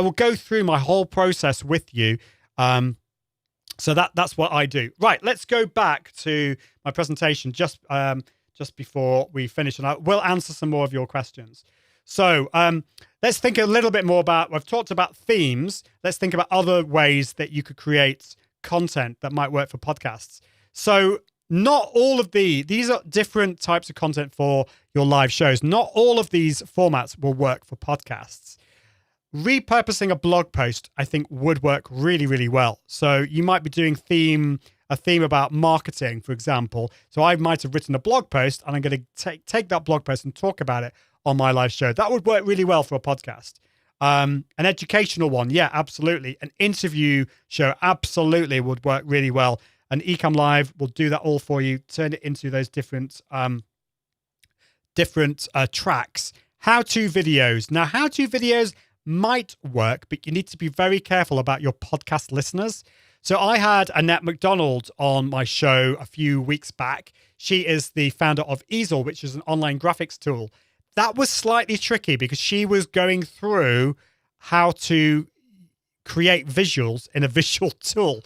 S2: will go through my whole process with you. So that's what I do. Right, let's go back to my presentation just before we finish, and I will answer some more of your questions. So let's think a little bit more about, we've talked about themes. Let's think about other ways that you could create content that might work for podcasts. So not all of these are different types of content for your live shows. Not all of these formats will work for podcasts. Repurposing a blog post, I think, would work really, really well. So you might be doing a theme about marketing, for example. So I might have written a blog post, and I'm going to take that blog post and talk about it on my live show. That would work really well for a podcast. An educational one, yeah, absolutely. An interview show, absolutely, would work really well. An Ecamm Live will do that all for you. Turn it into those different tracks. How-to videos. Now, how-to videos might work, but you need to be very careful about your podcast listeners. So I had Annette McDonald on my show a few weeks back. She is the founder of Easel, which is an online graphics tool. That was slightly tricky because she was going through how to create visuals in a visual tool.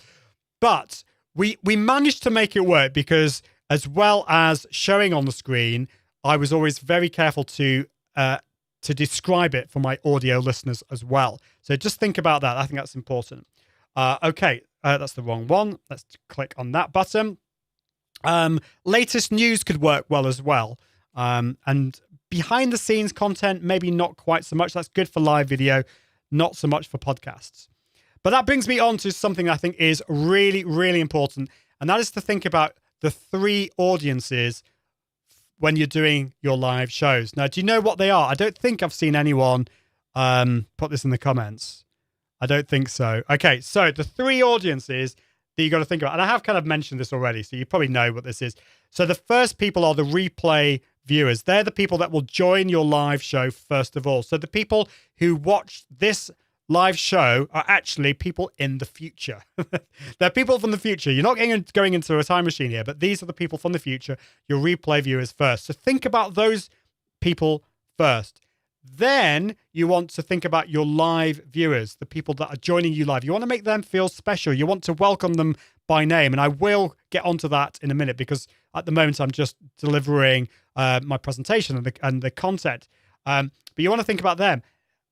S2: But we managed to make it work because, as well as showing on the screen, I was always very careful to describe it for my audio listeners as well. So just think about that. I think that's important. Okay, that's the wrong one. Let's click on that button. Latest news could work well as well. And behind the scenes content, maybe not quite so much. That's good for live video, not so much for podcasts. But that brings me on to something I think is really, really important. And that is to think about the three audiences when you're doing your live shows. Now, do you know what they are? I don't think I've seen anyone put this in the comments. I don't think so. Okay, so the three audiences that you got to think about, and I have kind of mentioned this already, so you probably know what this is. So the first people are the replay viewers. They're the people that will join your live show first of all. So the people who watch this live show are actually people in the future. They're people from the future. You're not going into a time machine here, but these are the people from the future, your replay viewers first. So think about those people first. Then you want to think about your live viewers, the people that are joining you live. You want to make them feel special. You want to welcome them by name. And I will get onto that in a minute because at the moment I'm just delivering my presentation and the content. But you want to think about them.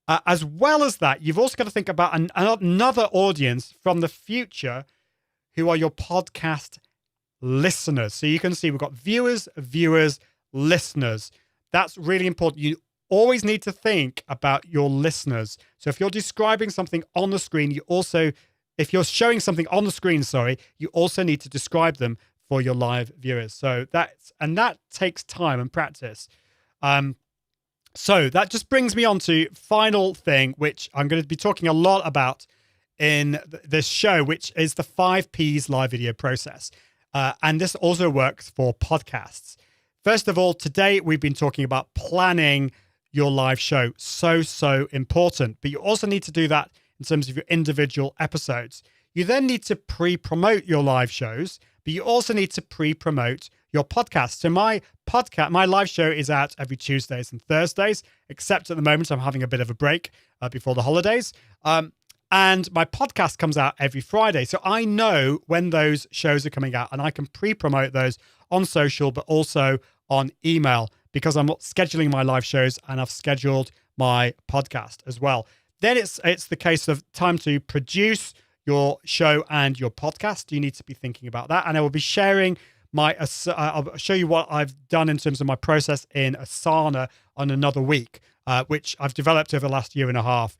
S2: As well as that, you've also got to think about another audience from the future who are your podcast listeners. So you can see we've got viewers, listeners. That's really important. You always need to think about your listeners. So if you're describing something on the screen, if you're showing something on the screen, you also need to describe them for your live viewers. So that takes time and practice. So that just brings me on to final thing, which I'm going to be talking a lot about in this show, which is the 5 Ps live video process. And this also works for podcasts. First of all, today we've been talking about planning your live show. So important. But you also need to do that in terms of your individual episodes. You then need to pre-promote your live shows, but you also need to pre-promote your podcast. So my live show is out every Tuesdays and Thursdays, except at the moment I'm having a bit of a break before the holidays. And my podcast comes out every Friday. So I know when those shows are coming out and I can pre-promote those on social, but also on email because I'm scheduling my live shows and I've scheduled my podcast as well. Then it's the case of time to produce your show and your podcast. You need to be thinking about that. And I will be sharing I'll show you what I've done in terms of my process in Asana on another week, which I've developed over the last year and a half.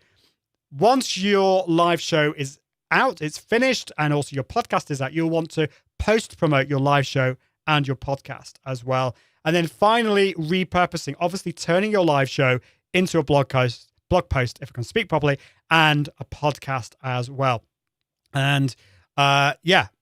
S2: Once your live show is out, it's finished, and also your podcast is out, you'll want to post-promote your live show and your podcast as well. And then finally, repurposing, obviously turning your live show into a blog post blog post if I can speak properly, and a podcast as well. And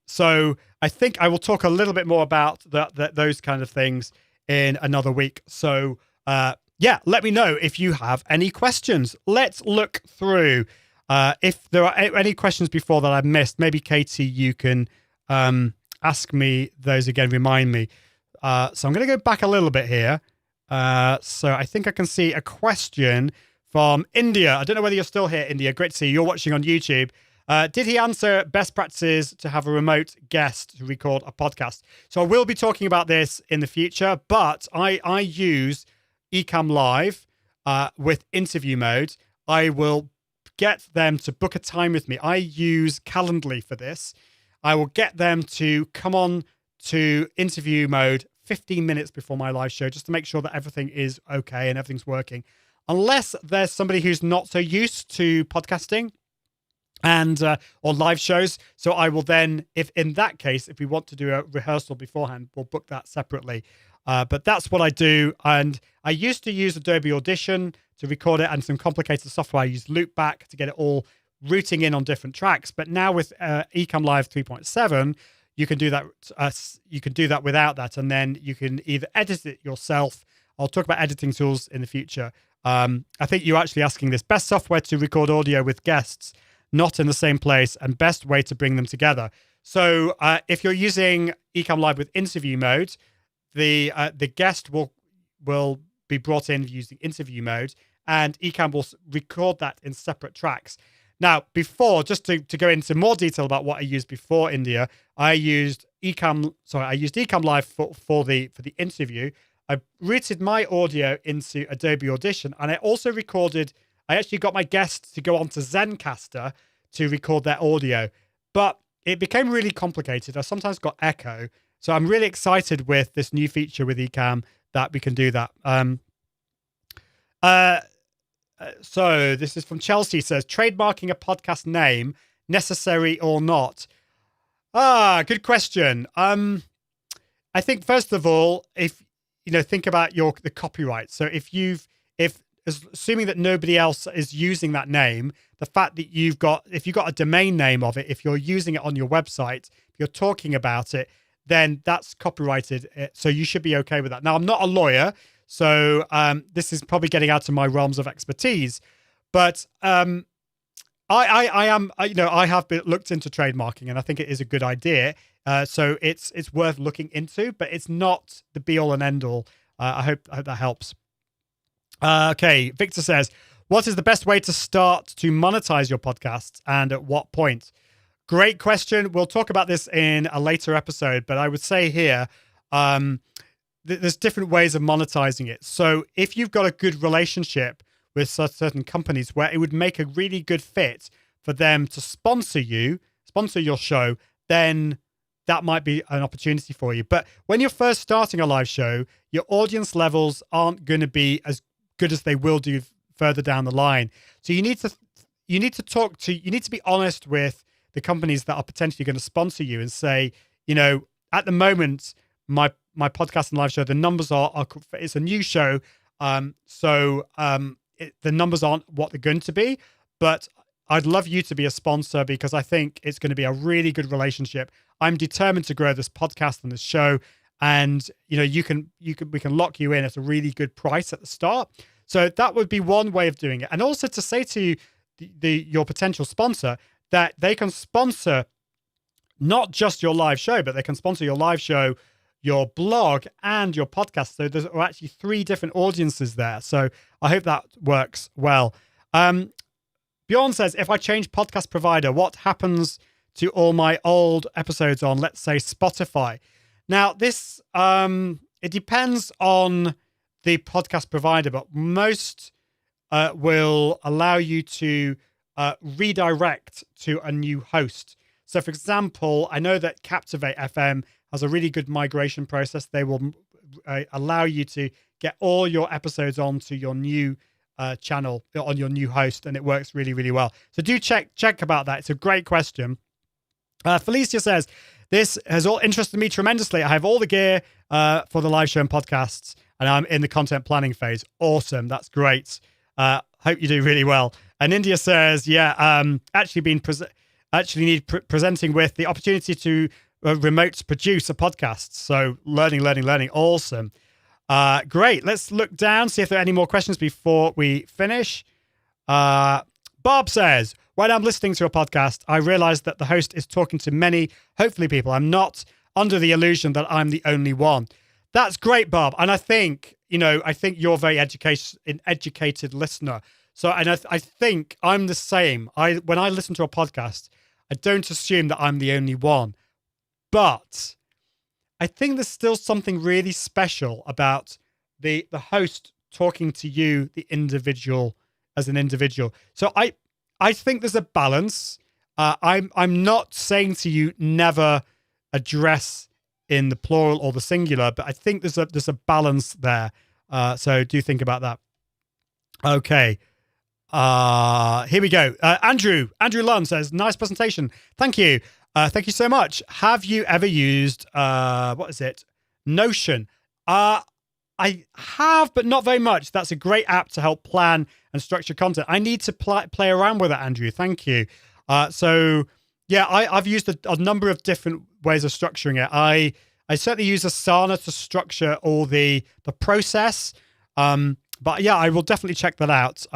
S2: so I think I will talk a little bit more about those kind of things in another week. So let me know if you have any questions. Let's look through. If there are any questions before that I've missed, maybe Katie, you can ask me those again, remind me. So I'm going to go back a little bit here. So I think I can see a question from India. I don't know whether you're still here, India. Great to see you. You're watching on YouTube. Did he answer best practices to have a remote guest to record a podcast? So I will be talking about this in the future, but I use Ecamm Live with interview mode. I will get them to book a time with me. I use Calendly for this. I will get them to come on to interview mode 15 minutes before my live show, just to make sure that everything is okay and everything's working. Unless there's somebody who's not so used to podcasting and or live shows. So I will then, if in that case, if we want to do a rehearsal beforehand, we'll book that separately. But that's what I do. And I used to use Adobe Audition to record it and some complicated software. I use Loopback to get it all routing in on different tracks. But now with Ecamm Live 3.7, you can do that. You can do that without that, and then you can either edit it yourself. I'll talk about editing tools in the future. I think you're actually asking this: best software to record audio with guests not in the same place, and best way to bring them together. So if you're using Ecamm Live with interview mode, the guest will be brought in using interview mode, and Ecamm will record that in separate tracks. Now, before, just to go into more detail about what I used before India, I used Ecamm Live for the interview. I routed my audio into Adobe Audition, and I also I actually got my guests to go onto Zencaster to record their audio, but it became really complicated. I sometimes got echo. So I'm really excited with this new feature with Ecamm that we can do that. So this is from Chelsea. Says, trademarking a podcast name, necessary or not? Good question. I think first of all, if think about the copyright. So assuming that nobody else is using that name, the fact that if you've got a domain name of it, if you're using it on your website, if you're talking about it, then that's copyrighted. So you should be okay with that. Now, I'm not a lawyer, so this is probably getting out of my realms of expertise, but I have looked into trademarking, and I think it is a good idea. So it's worth looking into, but it's not the be all and end all. I hope that helps. Okay, Victor says, what is the best way to start to monetize your podcasts, and at what point? Great question. We'll talk about this in a later episode, but I would say here, there's different ways of monetizing it. So if you've got a good relationship with certain companies where it would make a really good fit for them to sponsor your show, then that might be an opportunity for you. But when you're first starting a live show, your audience levels aren't going to be as good as they will do further down the line. So you need to be honest with the companies that are potentially going to sponsor you and say, at the moment, my podcast and live show, the numbers are it's a new show. The numbers aren't what they're going to be, but I'd love you to be a sponsor because I think it's going to be a really good relationship. I'm determined to grow this podcast and this show, and we can lock you in at a really good price at the start. So that would be one way of doing it. And also to say to your potential sponsor that they can sponsor not just your live show, but they can sponsor your live show, your blog, and your podcast. So there are actually 3 different audiences there. So I hope that works well. Bjorn says, if I change podcast provider, what happens to all my old episodes on, let's say, Spotify? Now, this, it depends on the podcast provider, but most will allow you to redirect to a new host. So, for example, I know that Captivate FM has a really good migration process. They will allow you to get all your episodes onto your new channel on your new host, and it works really, really well. So do check about that. It's a great question. Felicia says, this has all interested me tremendously. I have all the gear for the live show and podcasts, and I'm in the content planning phase. Awesome. That's great. Hope you do really well. And India says, actually need presenting with the opportunity to remote produce a podcast. So learning. Awesome. Great. Let's look down, see if there are any more questions before we finish. Bob says, when I'm listening to a podcast, I realize that the host is talking to many, hopefully people. I'm not under the illusion that I'm the only one. That's great, Bob. And I think you're a very educated listener. So, and I think I'm the same. When I listen to a podcast, I don't assume that I'm the only one. But I think there's still something really special about the host talking to you, the individual, as an individual. So I think there's a balance. I'm not saying to you never address in the plural or the singular, but I think there's a balance there. So do think about that. Okay. Here we go. Andrew Lunn says, nice presentation. Thank you. Thank you so much. Have you ever used, Notion? I have, but not very much. That's a great app to help plan and structure content. I need to play around with it, Andrew. Thank you. I've used a number of different ways of structuring it. I certainly use Asana to structure all the process. But yeah, I will definitely check that out.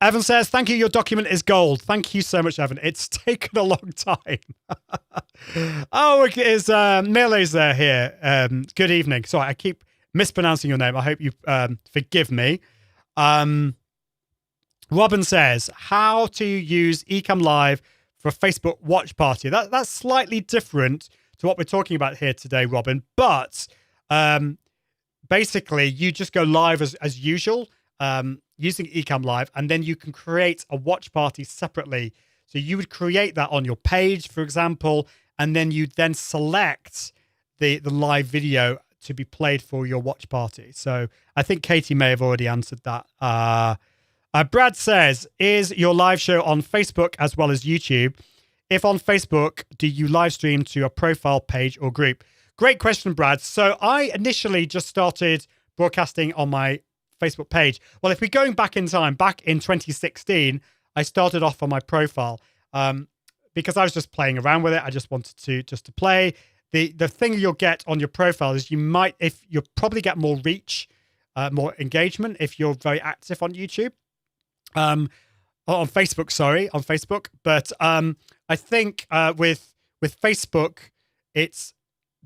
S2: Evan says, thank you. Your document is gold. Thank you so much, Evan. It's taken a long time. Mile's there here. Good evening. Sorry, I keep mispronouncing your name. I hope you forgive me. Robin says, how to use Ecamm Live for a Facebook watch party. That's slightly different to what we're talking about here today, Robin. But basically, you just go live as usual. Using Ecamm Live, and then you can create a watch party separately. So you would create that on your page, for example, and then you then select the live video to be played for your watch party. So I think Katie may have already answered that. Brad says, is your live show on Facebook as well as YouTube? If on Facebook, do you live stream to a profile page or group? Great question, Brad. So I initially just started broadcasting on my Facebook page. Well, if we're going back in time, back in 2016, I started off on my profile because I was just playing around with it. I just wanted to play. The thing you'll get on your profile is you'll probably get more reach, more engagement if you're very active on YouTube. On Facebook. But I think with Facebook, it's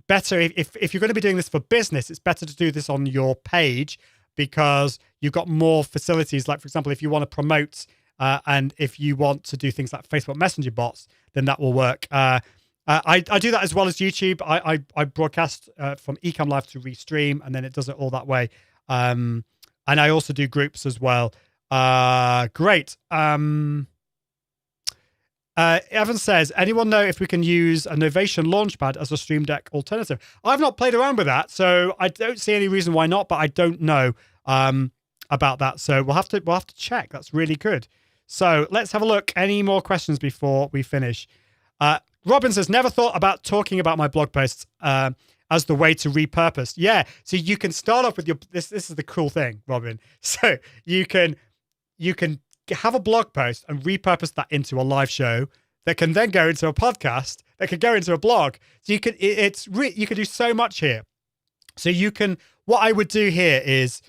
S2: better if you're going to be doing this for business, it's better to do this on your page, because you've got more facilities. Like, for example, if you want to promote and if you want to do things like Facebook Messenger bots, then that will work. I do that as well as YouTube. I broadcast from Ecamm Live to Restream, and then it does it all that way. And I also do groups as well. Great. Evan says, anyone know if we can use a Novation Launchpad as a Stream Deck alternative? I've not played around with that, so I don't see any reason why not, but I don't know about that. So we'll have to check. That's really good. So let's have a look. Any more questions before we finish? Robin says, never thought about talking about my blog posts as the way to repurpose. Yeah, so you can start off with this is the cool thing, Robin. So you can have a blog post and repurpose that into a live show that can then go into a podcast that could go into a blog. So you can do so much here. So what I would do here is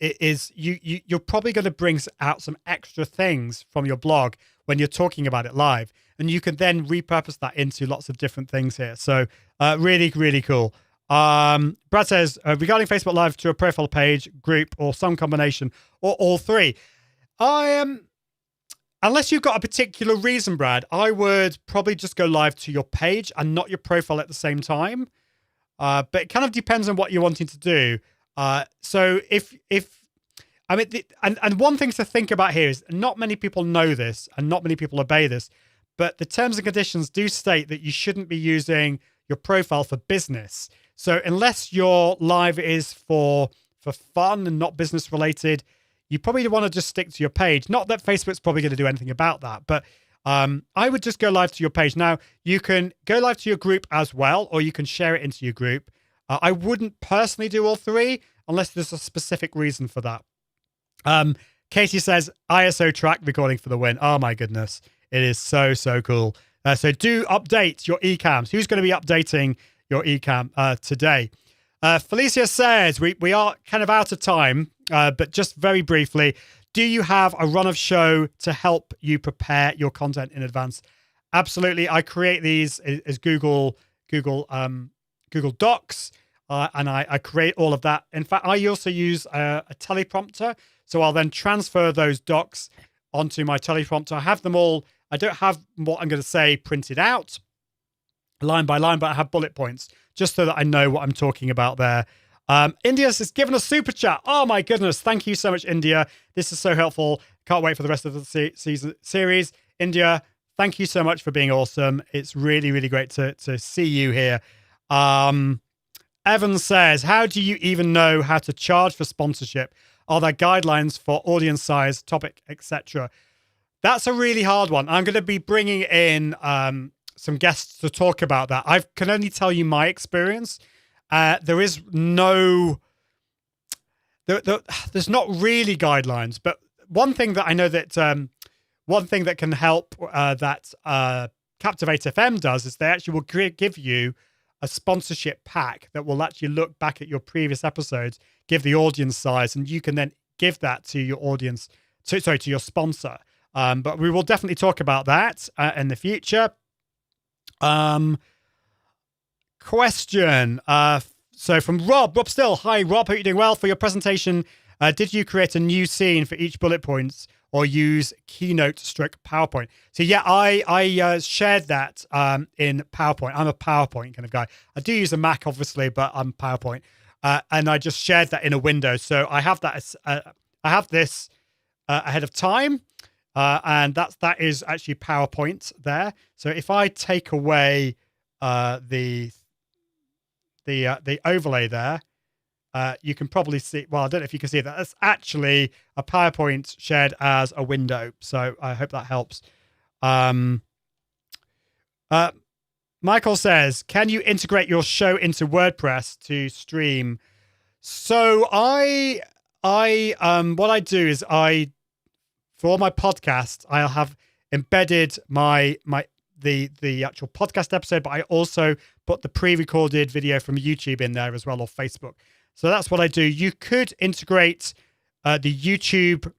S2: you're probably going to bring out some extra things from your blog when you're talking about it live, and you can then repurpose that into lots of different things here. So really, really cool. Brad says, regarding Facebook Live, to a profile page, group, or some combination, or all three. Unless you've got a particular reason, Brad, I would probably just go live to your page and not your profile at the same time. But it kind of depends on what you're wanting to do. So and one thing to think about here is not many people know this and not many people obey this, but the terms and conditions do state that you shouldn't be using your profile for business. So unless your live is for fun and not business related, you probably want to just stick to your page. Not that Facebook's probably going to do anything about that, but I would just go live to your page. Now, you can go live to your group as well, or you can share it into your group. I wouldn't personally do all three unless there's a specific reason for that. Katie says, ISO track recording for the win. Oh my goodness. It is so, so cool. So do update your eCams. Who's going to be updating your eCam today? Felicia says, we are kind of out of time, but just very briefly, do you have a run of show to help you prepare your content in advance? Absolutely. I create these as Google Docs, and I create all of that. In fact, I also use a teleprompter. So I'll then transfer those docs onto my teleprompter. I have them all. I don't have what I'm going to say printed out line by line, but I have bullet points just so that I know what I'm talking about there. India's has given a super chat. Oh my goodness. Thank you so much, India. This is so helpful. Can't wait for the rest of the series. India, thank you so much for being awesome. It's really, really great to see you here. Evan says, how do you even know how to charge for sponsorship? Are there guidelines for audience size, topic, etc.? That's a really hard one. I'm going to be bringing in some guests to talk about that. I can only tell you my experience. There is no... there's not really guidelines, but one thing that I know that... one thing that can help that Captivate FM does is they actually will give you a sponsorship pack that will actually look back at your previous episodes, give the audience size, and you can then give that to your audience, to your sponsor. But we will definitely talk about that in the future. Question. So from Rob Still. Hi, Rob. Hope you're doing well. For your presentation, did you create a new scene for each bullet points or use Keynote/PowerPoint? So yeah, I shared that in PowerPoint. I'm a PowerPoint kind of guy. I do use a Mac, obviously, but I'm PowerPoint. And I just shared that in a window. So I have that. I have this ahead of time, and that is actually PowerPoint there. So if I take away the overlay there, you can probably see. Well, I don't know if you can see that. That's actually a PowerPoint shared as a window. So I hope that helps. Michael says, can you integrate your show into WordPress to stream? So what I do is for my podcast, I'll have embedded the actual podcast episode, but I also put the pre-recorded video from YouTube in there as well, or Facebook. So that's what I do. You could integrate the YouTube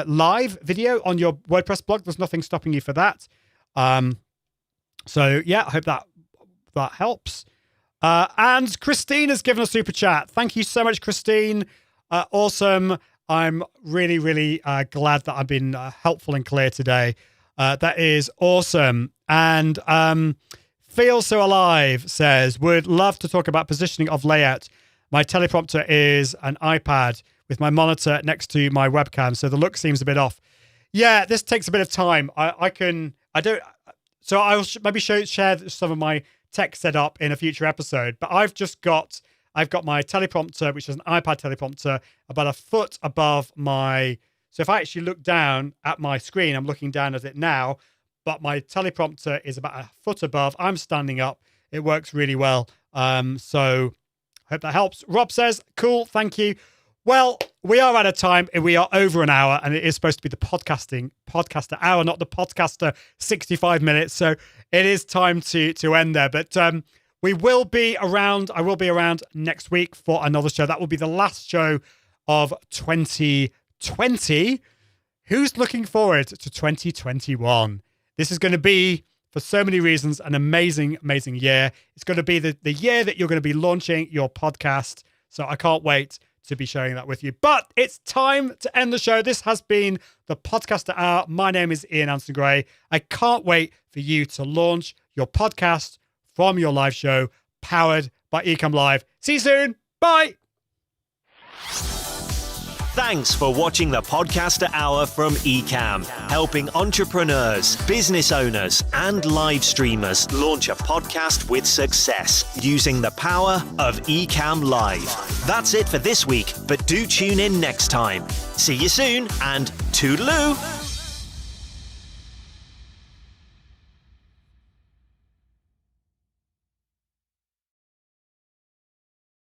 S2: live video on your WordPress blog. There's nothing stopping you for that. So yeah, I hope that helps. And Christine has given a super chat. Thank you so much, Christine. Awesome. I'm really, really glad that I've been helpful and clear today. That is awesome. And Feel So Alive says, would love to talk about positioning of layout. My teleprompter is an iPad with my monitor next to my webcam, so the look seems a bit off. Yeah, this takes a bit of time. So I'll maybe share some of my tech setup in a future episode, but I've got my teleprompter, which is an iPad teleprompter, about a foot above my... So if I actually look down at my screen, I'm looking down at it now, but my teleprompter is about a foot above. I'm standing up. It works really well. So hope that helps. Rob says, cool, thank you. Well, we are out of time. We are over an hour, and it is supposed to be the podcaster hour, not the podcaster 65 minutes. So it is time to end there. But we will be around. I will be around next week for another show. That will be the last show of 2020. Who's looking forward to 2021? This is going to be, for so many reasons, an amazing, amazing year. It's going to be the year that you're going to be launching your podcast. So I can't wait to be sharing that with you. But it's time to end the show. This has been the Podcaster Hour. My name is Ian Anderson Gray. I can't wait for you to launch your podcast from your live show, powered by Ecamm Live. See you soon. Bye.
S1: Thanks for watching the Podcaster Hour from Ecamm, helping entrepreneurs, business owners, and live streamers launch a podcast with success using the power of Ecamm Live. That's it for this week, but do tune in next time. See you soon, and toodaloo!